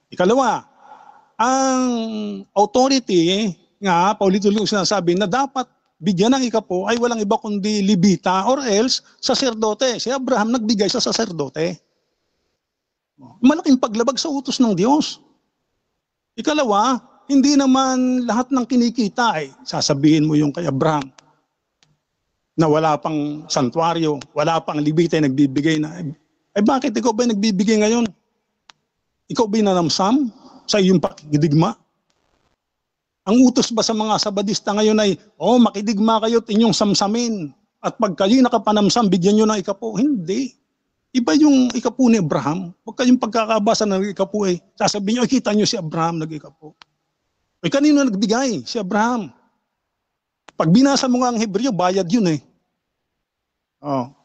Ikalawa, ang authority nga, paulit-ulit sinasabi na dapat bigyan ng ikapo ay walang iba kundi Levita or else saserdote. Si Abraham nagbigay sa saserdote. Malaking paglabag sa utos ng Diyos. Ikalawa, hindi naman lahat ng kinikita ay sasabihin mo yung kay Abraham na wala pang santuario, wala pang Levita ay nagbibigay na. Ay bakit ikaw ba nagbibigay ngayon? Ikaw ba nanamsam sa iyong pakidigma? Ang utos ba sa mga Sabadista ngayon ay, makidigma kayo at inyong samsamin. At pag kayo'y nakapanamsam, bigyan nyo ng ikapo. Hindi. Iba yung ikapo ni Abraham. Huwag kayong pagkakabasa ng ikapo eh. Sasabihin nyo, kita nyo si Abraham nag-ikapo. Ay kanino nagbigay? Si Abraham. Pag binasa mo nga ang Hebreo, bayad yun eh.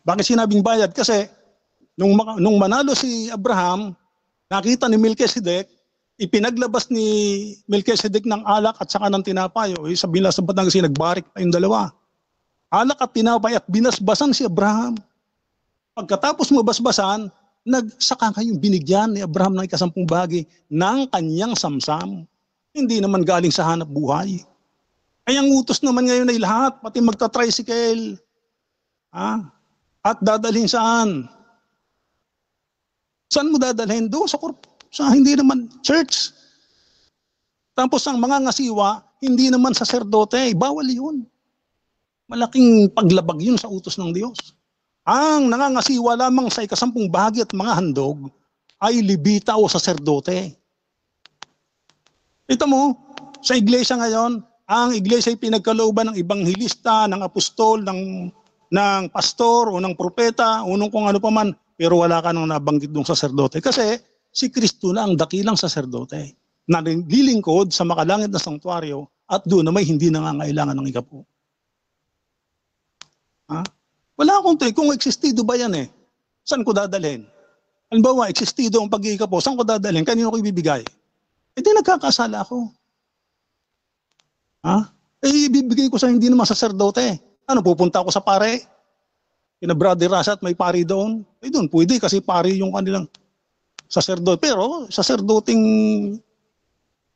Bakit sinabing bayad? Kasi nung manalo si Abraham, nakita ni Melchizedek, ipinaglabas ni Melchizedek ng alak at saka ng tinapay. Sabihin lang sa batang kasi nagbarik pa yung dalawa. Alak at tinapay at binasbasan si Abraham. Pagkatapos mabasbasan, nagsaka kayong binigyan ni Abraham ng 10 bahagi ng kanyang samsam. Hindi naman galing sa hanap buhay. Ay ang utos naman ngayon ay lahat, pati magta-tricycle. At dadalhin saan? Saan mo dadalhin? Doon sa hindi naman church. Tapos ang mga ngasiwa, hindi naman saserdote. Bawal yun. Malaking paglabag yun sa utos ng Diyos. Ang nangangasiwa lamang sa 10 bahagi at mga handog ay Levita o saserdote. Ito mo, sa iglesia ngayon, ang iglesia ay pinagkalooban ng ibanghilista, ng apostol, ng pastor o ng propeta o ng kung ano pa man, pero wala ka nang nabanggit ng saserdote. Kasi si Kristo na ang dakilang saserdote na naglilingkod sa makalangit na sanktuaryo at doon na may hindi nangangailangan ng ikapo. Wala akong kung existido ba yan eh, saan ko dadalhin? Halimbawa, existido ang pag-iikapo, saan ko dadalhin? Kanino ko ibibigay? Di nagkakasala ako. Ibibigay ko sa hindi naman saserdote. Ano, pupunta ako sa pare? Kina Brother Rasa at may pari doon? Eh doon, pwede kasi pari yung kanilang saserdote. Pero, saserdoting,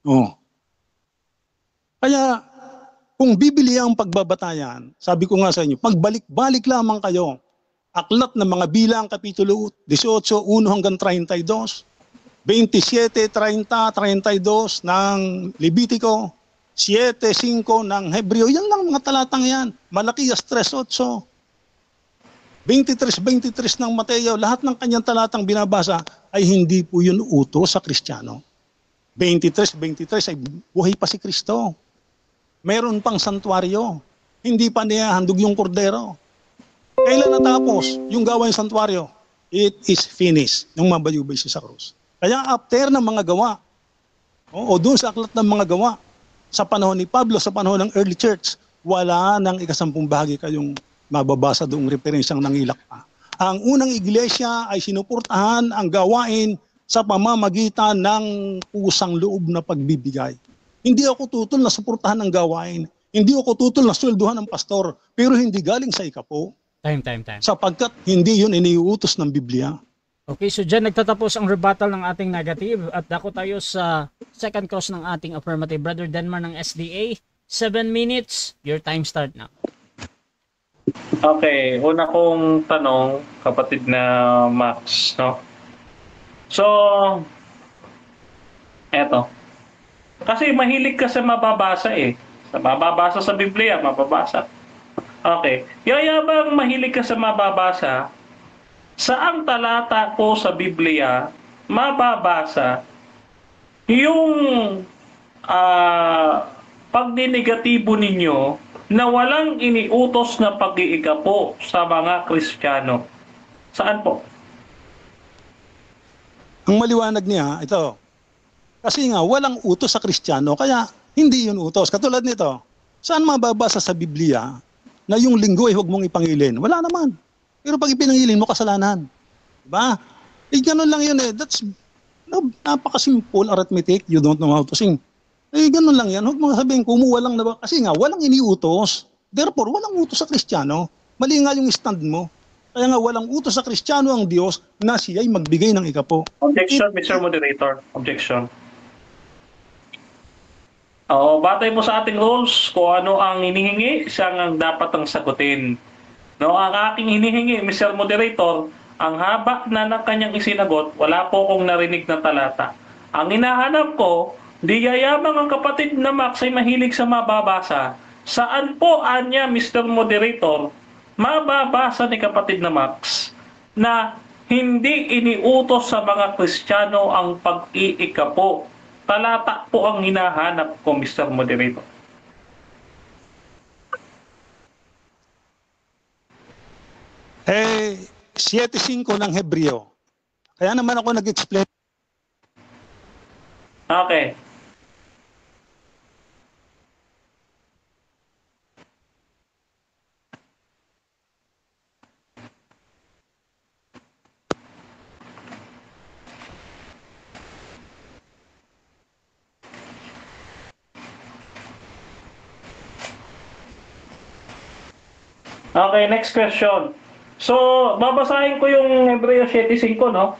oh. Kaya, kung bibili ang pagbabatayan, sabi ko nga sa inyo, pagbalik-balik lamang kayo. Aklat ng mga bilang, Kapitulo 18, 1 hanggang 32, 27, 30, 32 ng Levitico, 7, 5 ng Hebreo. Yan lang mga talatang yan. Malakias 3, 8. 23 ng Mateo, lahat ng kanyang talatang binabasa ay hindi po yun utos sa Kristiyano. 23 ay buhay pa si Kristo. Meron pang santuaryo. Hindi pa niya handog yung kordero. Kailan natapos yung gawain santuaryo? It is finished nung mabayubay siya sa krus. Kaya after ng mga gawa, o doon sa aklat ng mga gawa, sa panahon ni Pablo, sa panahon ng early church, wala nang ikasampung bahagi kayong mababasa doong referensyang nangilak pa. Ang unang iglesia ay sinuportahan ang gawain sa pamamagitan ng pusang loob na pagbibigay. Hindi ako tutol na suportahan ang gawain. Hindi ako tutol na swelduhan ng pastor, pero hindi galing sa ikapo. Time. Sapagkat hindi yun iniuutos ng Biblia. Okay, so dyan nagtatapos ang rebuttal ng ating negative at dako tayo sa second cause ng ating affirmative. Brother Denmar ng SDA, 7 minutes, your time start now. Okay, una kong tanong, kapatid na Max, no? So, eto. Kasi mahilig ka sa mababasa eh. Sa mababasa sa Biblia, mababasa. Okay. Kaya bang mahilig ka sa mababasa, saang talata ko sa Biblia mababasa yung pagninegatibo ninyo na walang iniutos na pag-iikapo sa mga Kristiyano? Saan po? Ang maliwanag niya, ito. Kasi nga, walang utos sa Kristiyano, kaya hindi yun utos. Katulad nito, saan mababasa sa Biblia na yung linggo ay huwag mong ipangilin? Wala naman. Pero pag ipinangilin mo, kasalanan. Diba? Eh, ganun lang yun eh. That's napaka-simple arithmetic. You don't know how to sing. Eh, ganun lang yan. Huwag mo sabihin, kumuha lang na ba? Kasi nga, walang iniutos. Therefore, walang utos sa Kristiyano. Mali nga yung stand mo. Kaya nga, walang utos sa Kristiyano ang Diyos na siya'y magbigay ng ikapo. Objection, Mr. Moderator. Objection. Oo, batay mo sa ating rules, kung ano ang hinihingi, siya ang dapat ang sagutin. No, ang aking hinihingi, Mr. Moderator, ang haba na ng kanyang isinagot, wala po akong narinig na talata. Ang hinahanap ko, di yayabang ang kapatid na Max ay mahilig sa mababasa. Saan po anya, Mr. Moderator, mababasa ni kapatid na Max na hindi iniutos sa mga Kristiyano ang pag-iikapo? Talata po ang hinahanap ko, Mr. Moderator. Eh, 7.5 ng Hebreo. Kaya naman ako nag-explain. Okay. Okay, next question. So, babasahin ko yung Hebreo 7.5, no?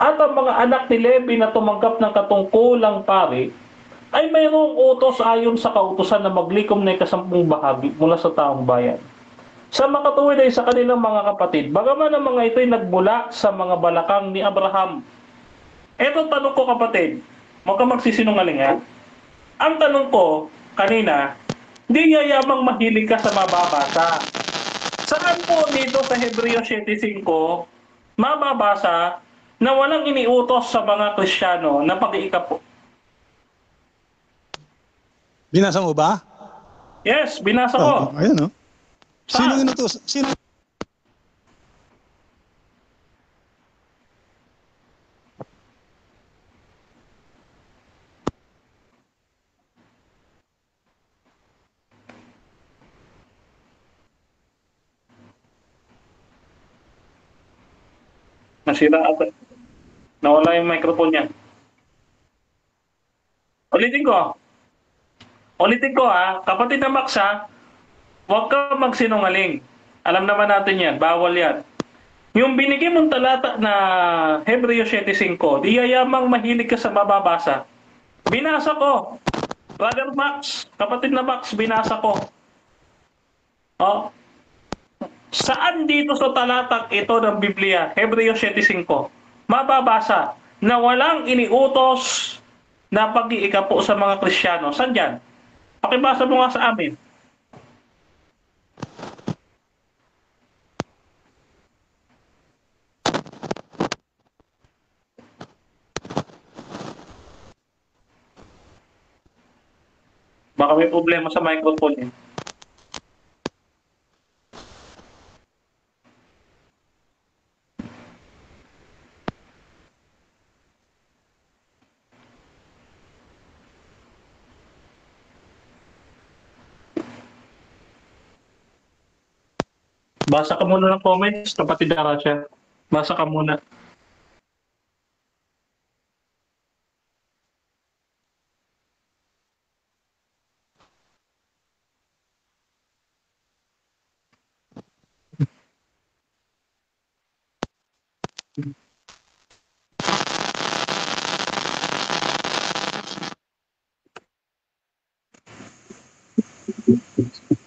At ang mga anak ni Levi na tumanggap ng katungkulang pari ay mayroong utos ayon sa kautusan na maglikom na ikasampung bahagi mula sa taong bayan. Sa makatuwid ay sa kanilang mga kapatid, bagaman ang mga ito ay nagmula sa mga balakang ni Abraham. Eto tanong ko, kapatid, huwag ka magsisinungaling, ha? Ang tanong ko kanina, di yayamang mahilig ka sa mababasa. Saan po dito sa Hebreo 7.5 mababasa na walang iniutos sa mga Kristiyano na pag-iikapo? Binasa mo ba? Yes, binasa ko. Ayun, no? Sino Saan? inutos? Sino? Nasira ata. Nawala yung microphone niya. Ulitin ko. Ulitin ko, ha. Kapatid na Max, ha. huwag ka magsinungaling. Alam naman natin yan, bawal yan. Yung binigay mong talata na Hebreo 7:5, di yayamang mahilig ka sa mababasa. Binasa ko. Brother Max, kapatid na Max, binasa ko. Oh. Saan dito sa talatang ito ng Biblia, Hebreo 7:5, mababasa na walang iniutos na pag-iikapo sa mga Kristiyano? Saan dyan? Pakibasa mo nga sa amin. Baka may problema sa microphone eh. Basa ka muna ng comments, kapatid Arasha. Basa ka muna.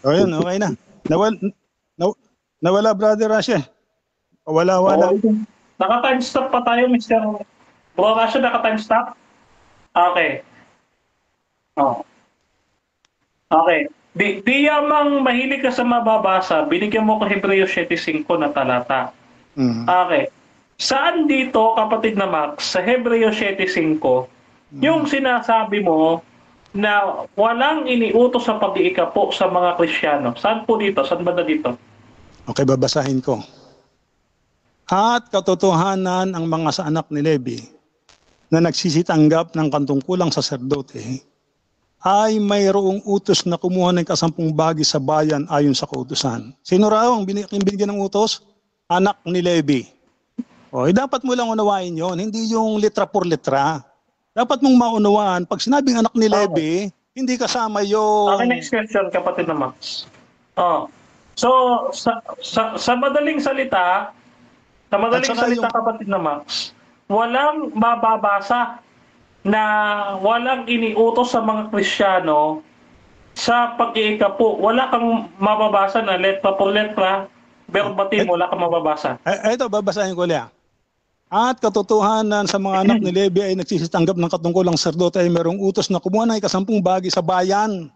O yun, okay na. Nawala, Brother Rasha. Wala. Naka-timestamp pa tayo, Mr. Bro Rasha, naka-timestamp? Okay. Oh. Okay. Di yamang mahilig ka sa mababasa, binigyan mo ko Hebreo 7:5 na talata. Okay. Saan dito, kapatid na Max, sa Hebreo 7:5, yung sinasabi mo na walang iniutos sa pag-iikapo sa mga Kristiyano? Saan po dito? Saan ba dito? Okay, babasahin ko. At katotohanan ang mga sa anak ni Levi na nagsisitanggap ng kantungkulang saserdote ay mayroong utos na kumuha ng 10 bahagi sa bayan ayon sa kautusan. Sino raw ang binigyan ng utos? Anak ni Levi. O, dapat mo lang unawain yon, hindi yung letra por letra. Dapat mong maunawaan, pag sinabing anak ni Levi, hindi kasama yung... Okay, next question, kapatid na Max. Oh. So, sa madaling salita, kapatid na Max, walang mababasa na walang iniutos sa mga Kristiyano sa pag-iikapo. Wala kang mababasa na letra por letra, verbatim, wala kang mababasa. Ito, babasahin ko liya. At katotohanan sa mga anak ni Levi ay nagsisitanggap ng katungkulang saserdote ay mayroong utos na kumuha ng 10 bahagi sa bayan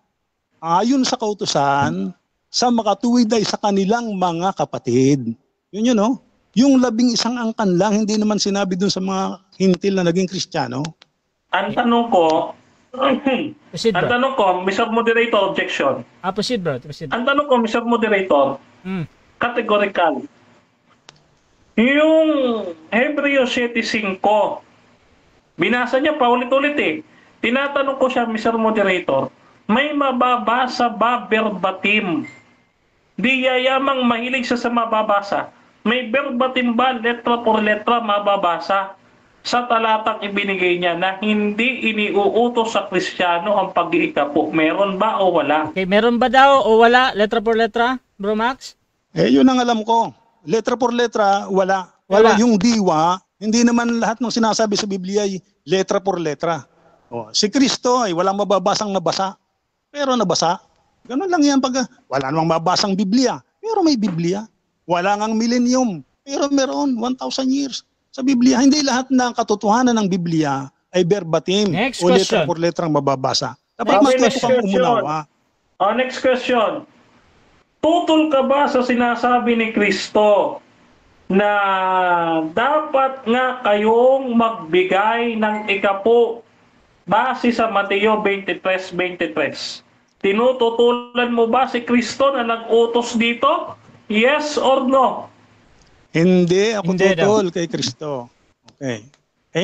ayon sa kautusan sa makatuwid ay sa kanilang mga kapatid. Yun, no? Yung 11 angkan lang, hindi naman sinabi dun sa mga hintil na naging Kristiyano. Ang tanong ko, Mr. Moderator, objection. Proceed, bro. Proceed. Ang tanong ko, Mr. Moderator, categorical. Yung Hebreo 7:5, binasa niya pa ulit-ulit eh. Tinatanong ko siya, Mr. Moderator, may mababasa ba verbatim? Di yayamang mahilig siya sa mababasa. May verbatim ba, letra por letra, mababasa sa talatang ibinigay niya na hindi iniuutos sa Kristiyano ang pag-iikapo? Meron ba o wala? Okay, meron ba daw o wala, letra por letra, Bro Max? Yun ang alam ko. Letra por letra, wala. Pero yung diwa, hindi naman lahat ng sinasabi sa Biblia ay letra por letra. Si Kristo ay walang mababasang nabasa, pero nabasa. Ganun lang yan pag wala namang mababasang Biblia, pero may Biblia. Wala ngang millennium, pero meron 1,000 years sa Biblia. Hindi lahat ng katotohanan ng Biblia ay verbatim o letra por letrang mababasa. Dapat matuto kang umunawa. Next question. Tutol ka ba sa sinasabi ni Kristo na dapat nga kayong magbigay ng ikapo base sa Mateo 23:23? Tinututulan mo ba si Kristo na nag-utos dito? Yes or no? Hindi ako tutol kay Kristo. Okay.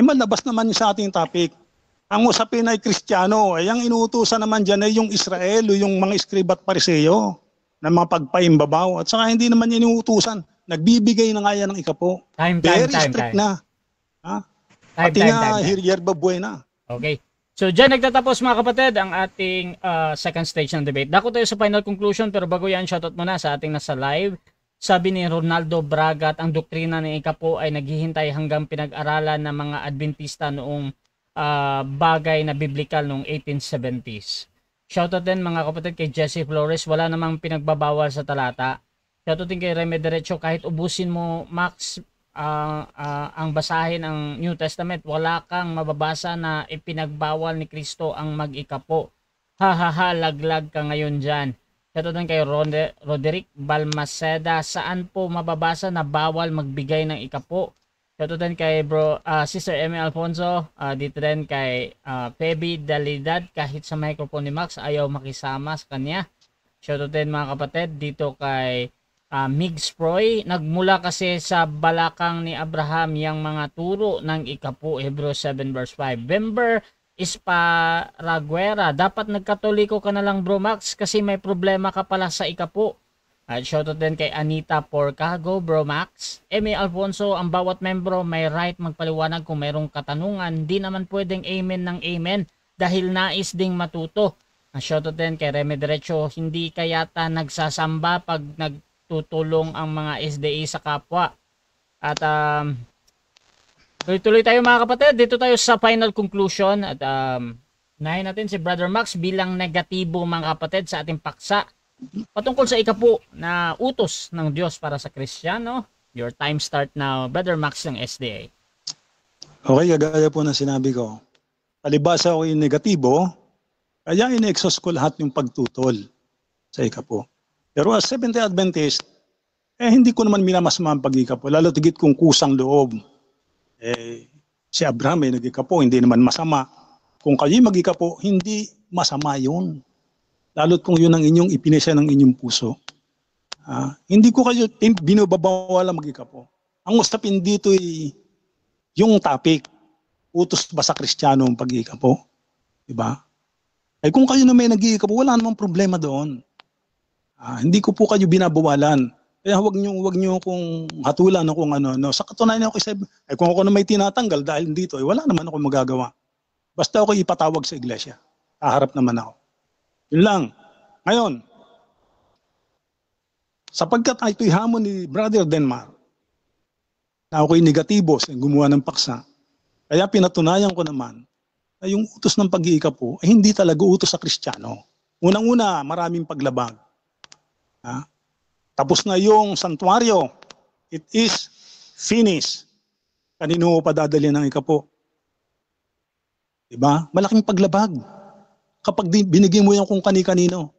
Malabas naman sa ating topic. Ang usapin ay Kristiyano. Ang inuutusan naman dyan ay yung Israel o yung mga Iskriba at Pariseo na mga pagpaimbabaw. At saka hindi naman yan inuutusan. Nagbibigay na nga yan ng ikapo. Very strict na. Pati nga Hierba Buena. Okay. So dyan nagtatapos mga kapatid ang ating second stage ng debate. Dako tayo sa final conclusion, pero bago yan, shoutout muna sa ating nasa live. Sabi ni Ronaldo Bragat, ang doktrina ng ikapo ay naghihintay hanggang pinag-aralan ng mga Adventista noong bagay na biblical noong 1870s. Shoutout din mga kapatid kay Jesse Flores, wala namang pinagbabawal sa talata. Shoutout din kay Reme Derecho, kahit ubusin mo Max ang basahin ng New Testament, wala kang mababasa na ipinagbawal ni Kristo ang mag-ikapo. Hahaha, laglag ka ngayon dyan. Shoutout din kay Roderick Balmaceda, saan po mababasa na bawal magbigay ng ikapo? Shoutout din kay Sister Emmy Alfonso, dito din kay Feby Dalidad, kahit sa microphone ni Max ayaw makisama sa kanya. Shoutout din mga kapatid dito kay Migs Proy, nagmula kasi sa balakang ni Abraham yang mga turo ng ikapo, Hebrews 7 verse 5. Bember Isparaguera, dapat nagkatoliko ka na lang bro Max kasi may problema ka pala sa ikapo. At shoutout din kay Anita Porcago, bro Max. Emi Alfonso, ang bawat membro may right magpaliwanag kung mayroong katanungan, di naman pwedeng amen ng amen dahil nais ding matuto. Shoutout din kay Reme Derecho, hindi kayata nagsasamba pag tutulong ang mga SDA sa kapwa. At tuloy-tuloy tayo mga kapatid, dito tayo sa final conclusion at unahin natin si Brother Max bilang negatibo mga kapatid sa ating paksa patungkol sa ikapo na utos ng Diyos para sa Kristiyano. Your time start now, Brother Max ng SDA. Okay, kagaya po na sinabi ko. Palibasa ako yung negatibo, kaya in-exhaust ko lahat yung pagtutol sa ikapo. Pero as Seventh-day Adventist, hindi ko naman minamasama ang pag-ikapo. Lalo tigit kung kusang loob. Si Abraham ay nag-ikapo, hindi naman masama. Kung kayo mag-ikapo, hindi masama yun. Lalo't kung yun ang inyong ipinesya ng inyong puso. Hindi ko kayo binabawal ang mag-ikapo. Ang usapin dito ay yung topic, utos ba sa Kristiyano ang pag-ikapo? Diba? Ay kung kayo na may nag-ikapo, wala namang problema doon. Hindi ko po kayo binabawalan. Kaya huwag niyo kung hatulan o kung ano. Sa katunayan ako kasi, kung ako na may tinatanggal dahil dito, wala naman ako magagawa. Basta ako ipatawag sa iglesia. Kaharap naman ako. Yun lang. Ngayon, sapagkat ito'y hamon ni Brother Denmar, na ako'y negatibo sa gumawa ng paksa, kaya pinatunayan ko naman na yung utos ng pag-iikapo ay hindi talaga utos sa Kristiyano. Unang-una, maraming paglabag. Tapos na yung santuario. It is finished. Kanino pa dadalhin ng ikapo? Diba? Malaking paglabag. Kapag binigyan mo yan kung kani-kanino.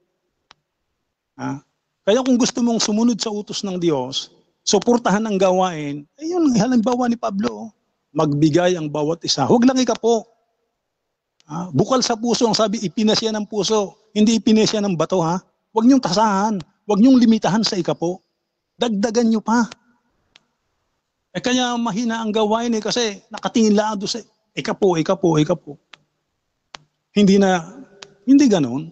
Kaya kung gusto mong sumunod sa utos ng Diyos, suportahan ang gawain, yun, halimbawa ni Pablo, magbigay ang bawat isa. Huwag lang ikapo. Bukal sa puso, ang sabi, ipinasya ng puso, hindi ipinasya ng bato. Huwag niyong tasahan. Huwag niyong limitahan sa ikapo. Dagdagan niyo pa. Kaya mahina ang gawain kasi nakatingin lang doon sa ikapo. Hindi ganon.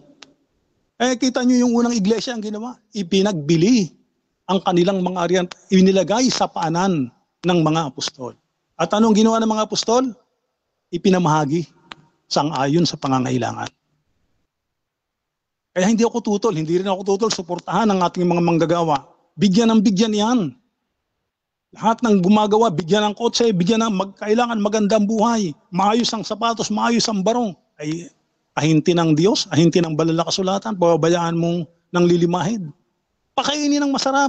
Kita niyo yung unang iglesia ang ginawa. Ipinagbili ang kanilang mga arian, inilagay sa paanan ng mga apostol. At anong ginawa ng mga apostol? Ipinamahagi sang-ayon sa pangangailangan. Kaya hindi rin ako tutol, suportahan ang ating mga manggagawa. Bigyan ng bigyan yan. Lahat ng gumagawa, bigyan ng kotse, bigyan ng kailangan magandang buhay, maayos ang sapatos, maayos ang barong. Ay ahinti ng Diyos, ahinti ng banal na kasulatan, pababayaan mong nang lilimahid. Pakainin ng masarap.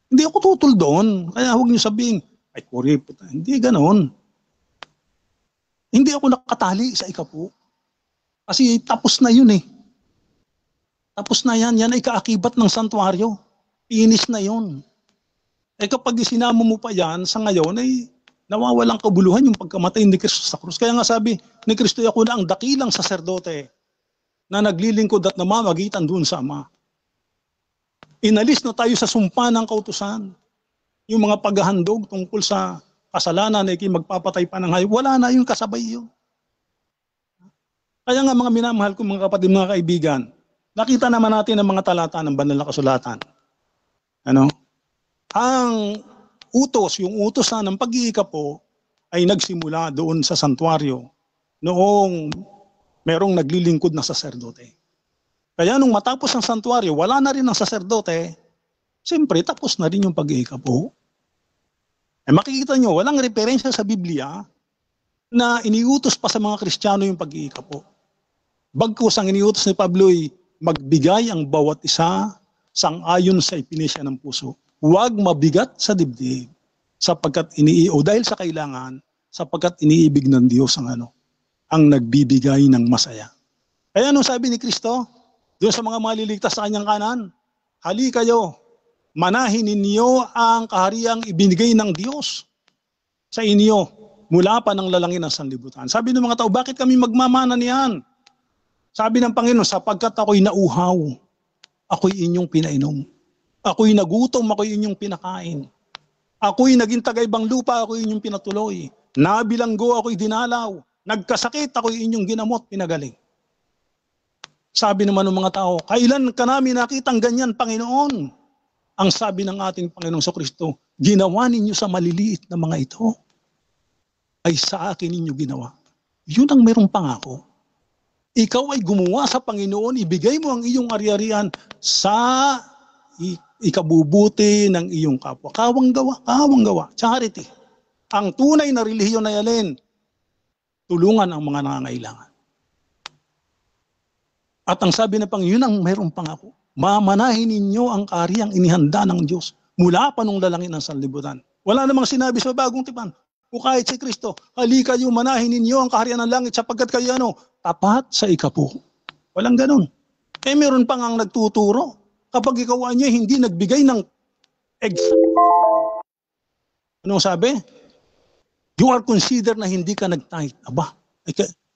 Hindi ako tutol doon. Kaya huwag niyo sabihin, ay kuripot. Hindi ganoon. Hindi ako nakatali sa ikapo. Kasi tapos na yun Tapos na yan. Yan ay kaakibat ng santuaryo. Finish na yun. Kapag isinama mo pa yan, sa ngayon ay nawawalang kabuluhan yung pagkamatay ni Kristo sa krus. Kaya nga sabi ni Kristo, ako na ang dakilang saserdote na naglilingkod at namamagitan doon sa Ama. Inalis na tayo sa sumpa ng kautusan. Yung mga paghahandog tungkol sa kasalanan ay magpapatay pa ng hayop. Wala na yung kasabay yun. Kaya nga mga minamahal ko mga kapatid, mga kaibigan, nakita naman natin ang mga talata ng banal na kasulatan. Ang utos, yung utos ng pag-iikapo ay nagsimula doon sa santuario noong merong naglilingkod na saserdote. Kaya nung matapos ang santuario, wala na rin ang saserdote, siyempre tapos na rin yung pag-iikapo. Makikita nyo, walang referensya sa Biblia na iniutos pa sa mga Kristiyano yung pag-iikapo. Bagkus ang iniutos ni Pablo ay magbigay ang bawat isa sang-ayon sa ipinisya ng puso. Huwag mabigat sa dibdib sapagkat dahil sa kailangan, sapagkat iniibig ng Diyos ang nagbibigay ng masaya. Kaya anong sabi ni Kristo? Doon sa mga maliligtas sa kanyang kanan, hali kayo, manahin ninyo ang kahariang ibinigay ng Diyos sa inyo mula pa ng lalangin ng sanlibutan. Sabi ng mga tao, bakit kami magmamana niyan? Sabi ng Panginoon, sapagkat ako'y nauhaw, ako'y inyong pinainom. Ako'y nagutom, ako'y inyong pinakain. Ako'y naging tagaibang lupa, ako'y inyong pinatuloy. Nabilanggo, ako'y dinalaw. Nagkasakit, ako'y inyong ginamot, pinagaling. Sabi naman ng mga tao, kailan ka namin nakitang ganyan, Panginoon? Ang sabi ng ating Panginoong Kristo, ginawa ninyo sa maliliit na mga ito, ay sa akin ninyo ginawa. Yun ang mayroong pangako. Ikaw ay gumawa sa Panginoon, ibigay mo ang iyong ari-arian sa ikabubuti ng iyong kapwa. Kawang gawa, charity. Ang tunay na relihiyon ay alin? Tulungan ang mga nangangailangan. At ang sabi ng Panginoon, yun ang mayroong pangako. Mamanahin ninyo ang kahariang inihanda ng Diyos mula pa nung lalangin ng sanlibutan. Wala namang sinabi sa bagong tipan. O kahit si Kristo, halika kayo, manahin ninyo ang kaharian ng langit sapagkat kayo tapat sa ikapo. Walang ganun. Meron pang ang nagtuturo. Kapag ikaw hindi nagbigay ng exact. Anong sabi? You are considered na hindi ka nag-tithe. Aba,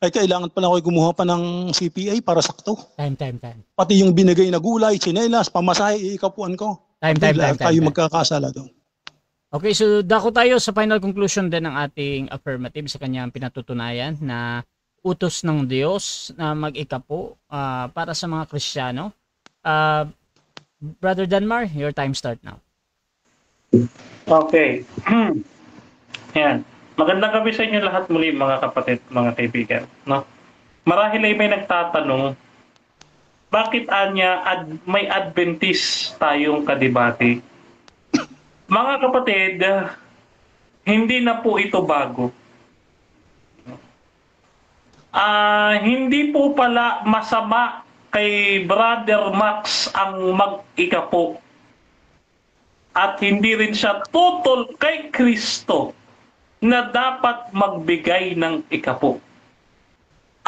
ay kailangan pala ako kumuha pa ng CPA para sakto. Time. Pati yung binigay na gulay, tsinelas, pamasahe, iikapuan ko. Time. Tayo magkakasala doon. Okay, so dako tayo sa final conclusion din ng ating affirmative sa kanyang pinatutunayan na utos ng Diyos na mag-ikapo para sa mga Kristiyano. Brother Danmar, your time start now. Okay. Yan. Magandang gabi sa inyo lahat muli mga kapatid, mga kaibigan. No? Marahil ay may nagtatanong, bakit may Adventist tayong kadebate? Mga kapatid, hindi na po ito bago. Hindi po pala masama kay Brother Max ang mag-ikapo. At hindi rin siya tutol kay Kristo na dapat magbigay ng ikapo.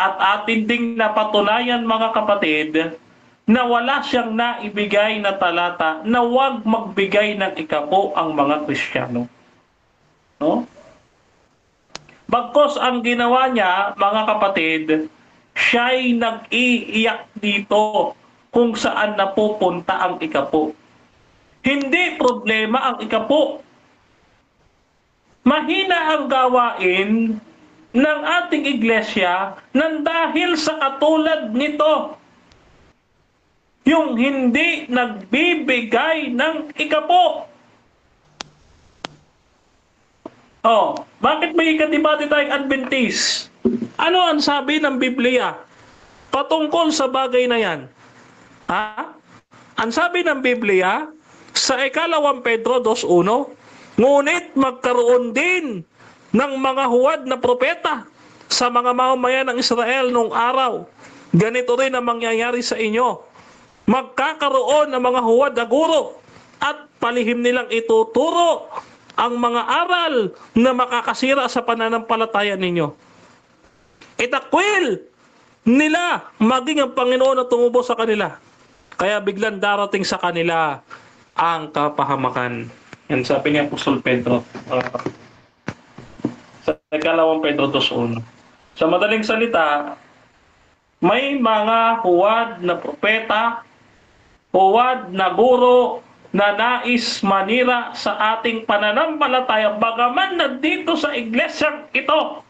At atin ding napatunayan mga kapatid na wala siyang naibigay na talata na huwag magbigay ng ikapo ang mga Kristiyano. No? Bagkos ang ginawa niya, mga kapatid, siya'y nag-iiyak dito kung saan napupunta ang ikapo. Hindi problema ang ikapo. Mahina ang gawain ng ating iglesia nang dahil sa katulad nito. Yung hindi nagbibigay ng ikapo. Bakit may ikadibate tayong Adventist? Ano ang sabi ng Biblia patungkol sa bagay na yan? Ang sabi ng Biblia sa 2 Pedro 2:1, ngunit magkaroon din ng mga huwad na propeta sa mga mamamayan ng Israel noong araw. Ganito rin ang mangyayari sa inyo. Magkakaroon ng mga huwad na guro at palihim nilang ituturo ang mga aral na makakasira sa pananampalataya ninyo. Itakwil nila maging ang Panginoon na tumubo sa kanila. Kaya biglang darating sa kanila ang kapahamakan. Yan sabi ni Apostol Pedro. Sa 2 Pedro 2:1. Sa madaling salita, may mga huwad na propeta, huwad na guro na nais manira sa ating pananampalataya bagaman nandito sa iglesyang ito.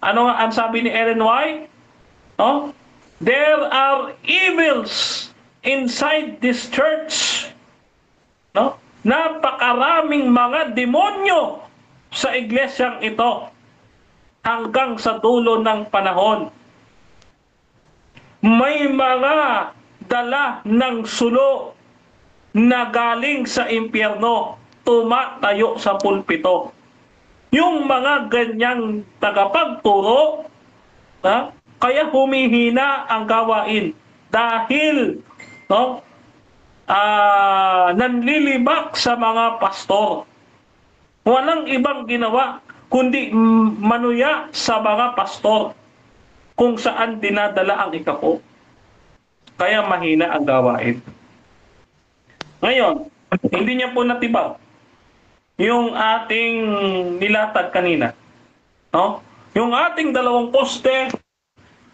Ano ang sabi ni Ellen White? There are evils inside this church. Napakaraming mga demonyo sa iglesyang ito hanggang sa dulo ng panahon. May mga dala ng sulo na galing sa impyerno tumatayo sa pulpito. Yung mga ganyang tagapagturo, kaya humihina ang gawain dahil nanlilibak sa mga pastor. Walang ibang ginawa kundi manuya sa mga pastor kung saan dinadala ang ikapo. Kaya mahina ang gawain. Ngayon, hindi niya po natibag yung ating nilatag kanina. No? Yung ating dalawang poste,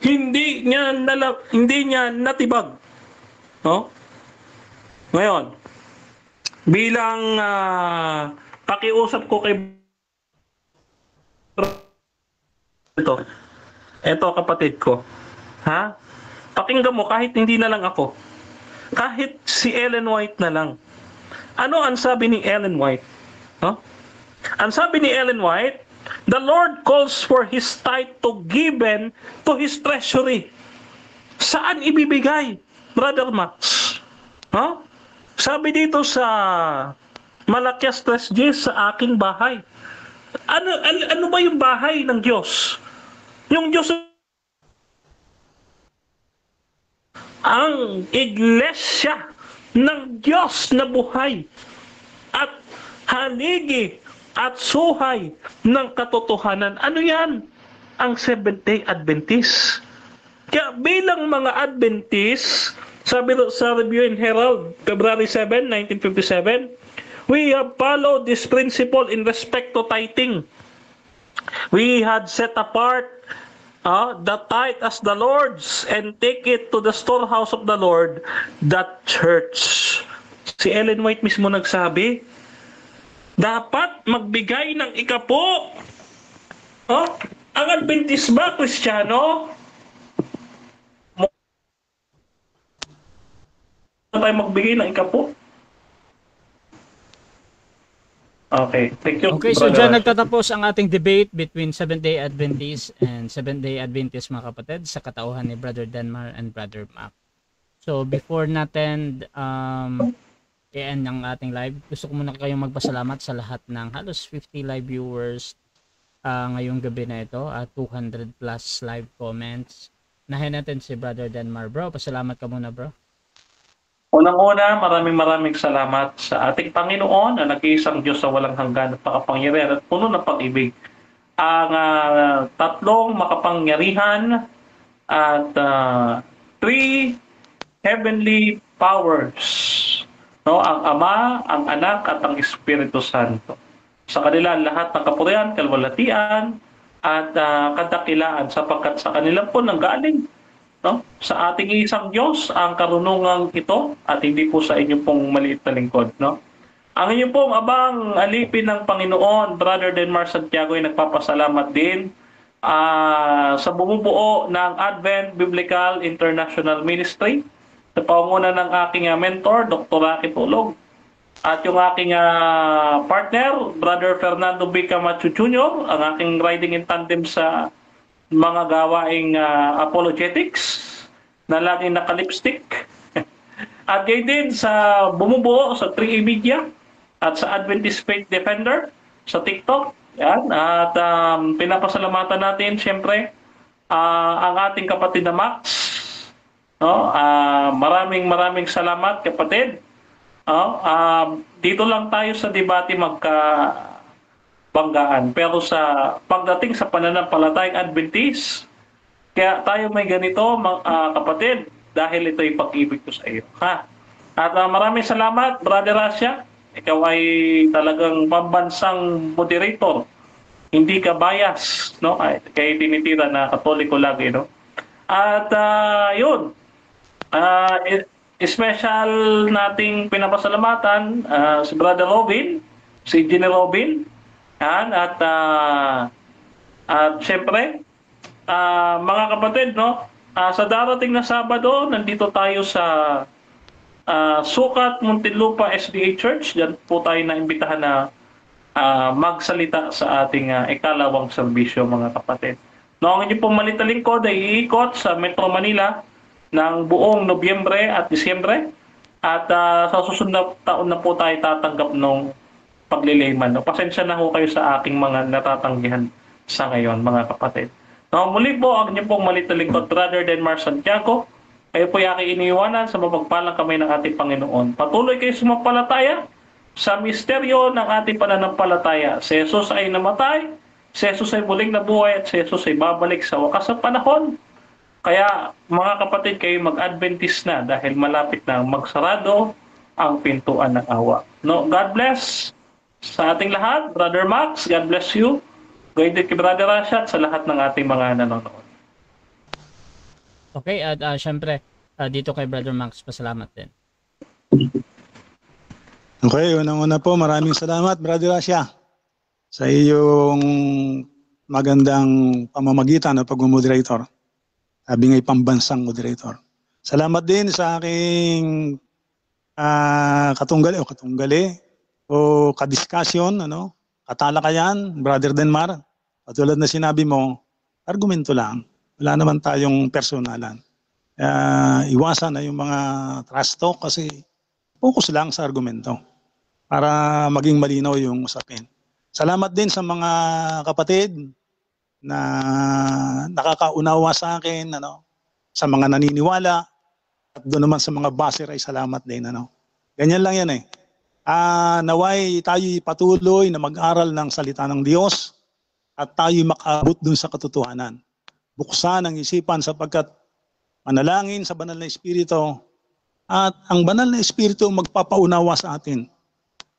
hindi niya natibag. No? Ngayon, bilang pakiusap ko kay ito kapatid ko, pakinggan mo kahit hindi na lang ako, kahit si Ellen White na lang. Ano ang sabi ni Ellen White? Ang sabi ni Ellen White, the Lord calls for His tithe to given to His treasury. Saan ibibigay, Brother Max? Sabi dito sa Malakias 3:10, sa aking bahay. Ano ba yung bahay ng Diyos? Yung Diyos, ang iglesia ng Diyos na buhay at haligi at suhay ng katotohanan. Ano yan? Ang Seventh-day Adventist. Kaya bilang mga Adventist, sabi sa Review and Herald, February 7, 1957, we have followed this principle in respect to tithing. We had set apart the tithe as the Lord's and take it to the storehouse of the Lord, that church. Si Ellen White mismo nagsabi, dapat magbigay ng ikapo. Ang Adventist ba, Kristiyano? Tayo magbigay ng ikapo? Okay, thank you. Okay, so dyan nagtatapos ang ating debate between Seventh-day Adventist and Seventh-day Adventist, mga kapatid, sa katauhan ni Brother Denmar and Brother Mac. So before natin i-end ang ating live, gusto ko muna kayong magpasalamat sa lahat ng halos 50 live viewers ngayong gabi na ito at 200 plus live comments. Nahin natin si Brother Denmar. Bro, pasalamat ka muna, bro. Unang-una, maraming salamat sa ating Panginoon na nag-iisang Diyos sa walang hanggan at makapangyarihan at puno ng pag-ibig. Ang tatlong makapangyarihan at three heavenly powers. Ang Ama, ang Anak at ang Espiritu Santo. Sa kanila lahat ng kapurihan, kalwalhatian at kadakilaan sapagkat sa kanila po nanggaling. Sa ating isang Diyos ang karunungang ito at hindi po sa inyo pong maliit na lingkod. Ang inyo pong abang alipin ng Panginoon, Brother Denmar Santiago, ay nagpapasalamat din sa bumubuo ng Advent Biblical International Ministry sa pangunguna ng aking mentor, Dr. Rocky Tulog, at yung aking partner, Brother Fernando B. Camacho Jr., ang aking riding in tandem sa mga gawaing apologetics na laging naka-lipstick. At gayon din sa bumubuo sa 3A Media at sa Adventist Faith Defender sa TikTok. Yan. At pinapasalamatan natin siyempre ang ating kapatid na Max. Maraming salamat, kapatid. Dito lang tayo sa debate banggaan. Pero sa pagdating sa pananampalatayang Adventist, kaya tayo may ganito, kapatid, dahil ito ay pag-ibig ko sa iyo. At maraming salamat, Brother Rasha. Ikaw ay talagang pambansang moderator. Hindi ka bias, kaya tinitira na Katoliko lagi, At yun, special nating pinapasalamatan si Brother Robin, si Jenny Robin. At siyempre, mga kapatid, sa darating na Sabado, nandito tayo sa Sukat, Muntinlupa SDA Church. Diyan po tayo naimbitahan na magsalita sa ating ikalawang serbisyo, mga kapatid. No, ang inyo pong Malita Lingkod ay iikot sa Metro Manila ng buong Nobyembre at Disyembre. At sa susunod na taon na po tayo tatanggap ng paglilihman. No? Pasensya na ho kayo sa aking mga natatanggihan sa ngayon, mga kapatid. No, muli po, ang inyo pong Malita Lingkod, Brother Denmar Santiago. Kayo po yung aking iniiwanan sa mapagpalang kamay ng ating Panginoon. Patuloy kayo sumampalataya sa misteryo ng ating pananampalataya. Si Jesus ay namatay, si Jesus ay muling nabuhay, at si Jesus ay babalik sa wakas ng panahon. Kaya mga kapatid, kayo mag-Adventist na dahil malapit na magsarado ang pintuan ng awa. No, God bless sa ating lahat. Brother Max, God bless you. Gayun din kay Brother Rashad sa lahat ng ating mga nanonood. Okay, at syempre, dito kay Brother Max, pasalamat din. Okay, unang-una po, maraming salamat, Brother Asya, sa iyong magandang pamamagitan na pag-moderator. Sabi nga'y pambansang moderator. Salamat din sa aking katunggali o kadiskasyon, katalakayan, Brother Denmar. Patulad na sinabi mo, argumento lang. Wala naman tayong personalan. Iwasan na yung mga trash talk kasi focus lang sa argumento para maging malinaw yung usapin. Salamat din sa mga kapatid na nakakaunawa sa akin, sa mga naniniwala, at doon naman sa mga baser ay salamat din. Ganyan lang yan eh. Naway tayo patuloy na mag-aral ng salita ng Diyos at tayo makaabot doon sa katotohanan. Buksan ang isipan sapagkat manalangin sa banal na Espiritu at ang banal na Espiritu magpapaunawa sa atin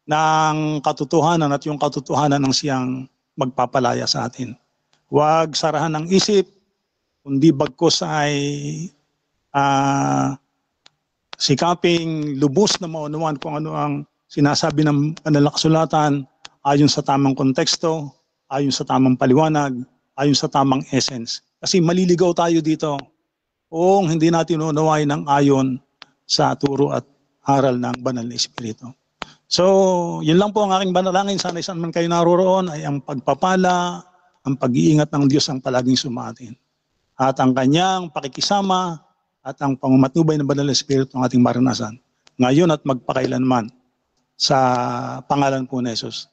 ng katotohanan at yung katotohanan ng siyang magpapalaya sa atin. Huwag sarahan ng isip, kundi bagkus ay sikaping lubos na maunawaan kung ano ang sinasabi ng banal na kasulatan ayon sa tamang konteksto, ayon sa tamang paliwanag, ayon sa tamang essence. Kasi maliligaw tayo dito kung hindi natin unawain ng ayon sa turo at aral ng banal na Espiritu. So, yun lang po ang aking banalangin. Sana saan man kayo naroroon ay ang pagpapala, ang pag-iingat ng Diyos ang palaging sumatin. At ang kanyang pakikisama at ang pangmatnubay ng banal na Espiritu ng ating maranasan. Ngayon at magpakailanman sa pangalan po ni Jesus.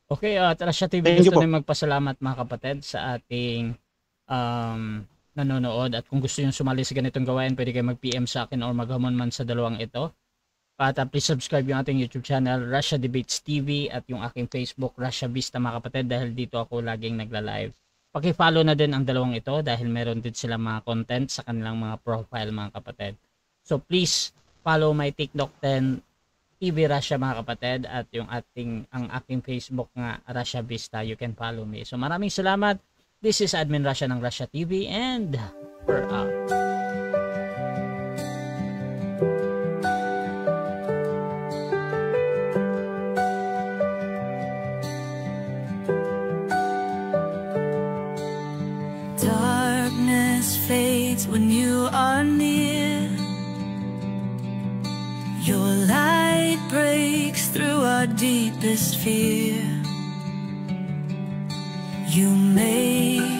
Okay, Rasha TV, gusto namin magpasalamat mga kapatid sa ating nanonood. At kung gusto nyo sumali sa ganitong gawain, pwede kayo mag-PM sa akin or maghamon man sa dalawang ito. At please subscribe yung ating YouTube channel, Rasha Debates TV, at yung aking Facebook, Rasha Vista mga kapatid, dahil dito ako laging nagla-live. Paki-follow na din ang dalawang ito dahil meron din sila mga content sa kanilang mga profile mga kapatid. So please follow my TikTok 10 TV Rasha mga kapatid, at yung ang aking Facebook nga Rasha Vista, you can follow me. So maraming salamat. This is Admin Rasha ng Rasha TV and we're out. Darkness fades when you are near. Your light breaks through our deepest fear. You make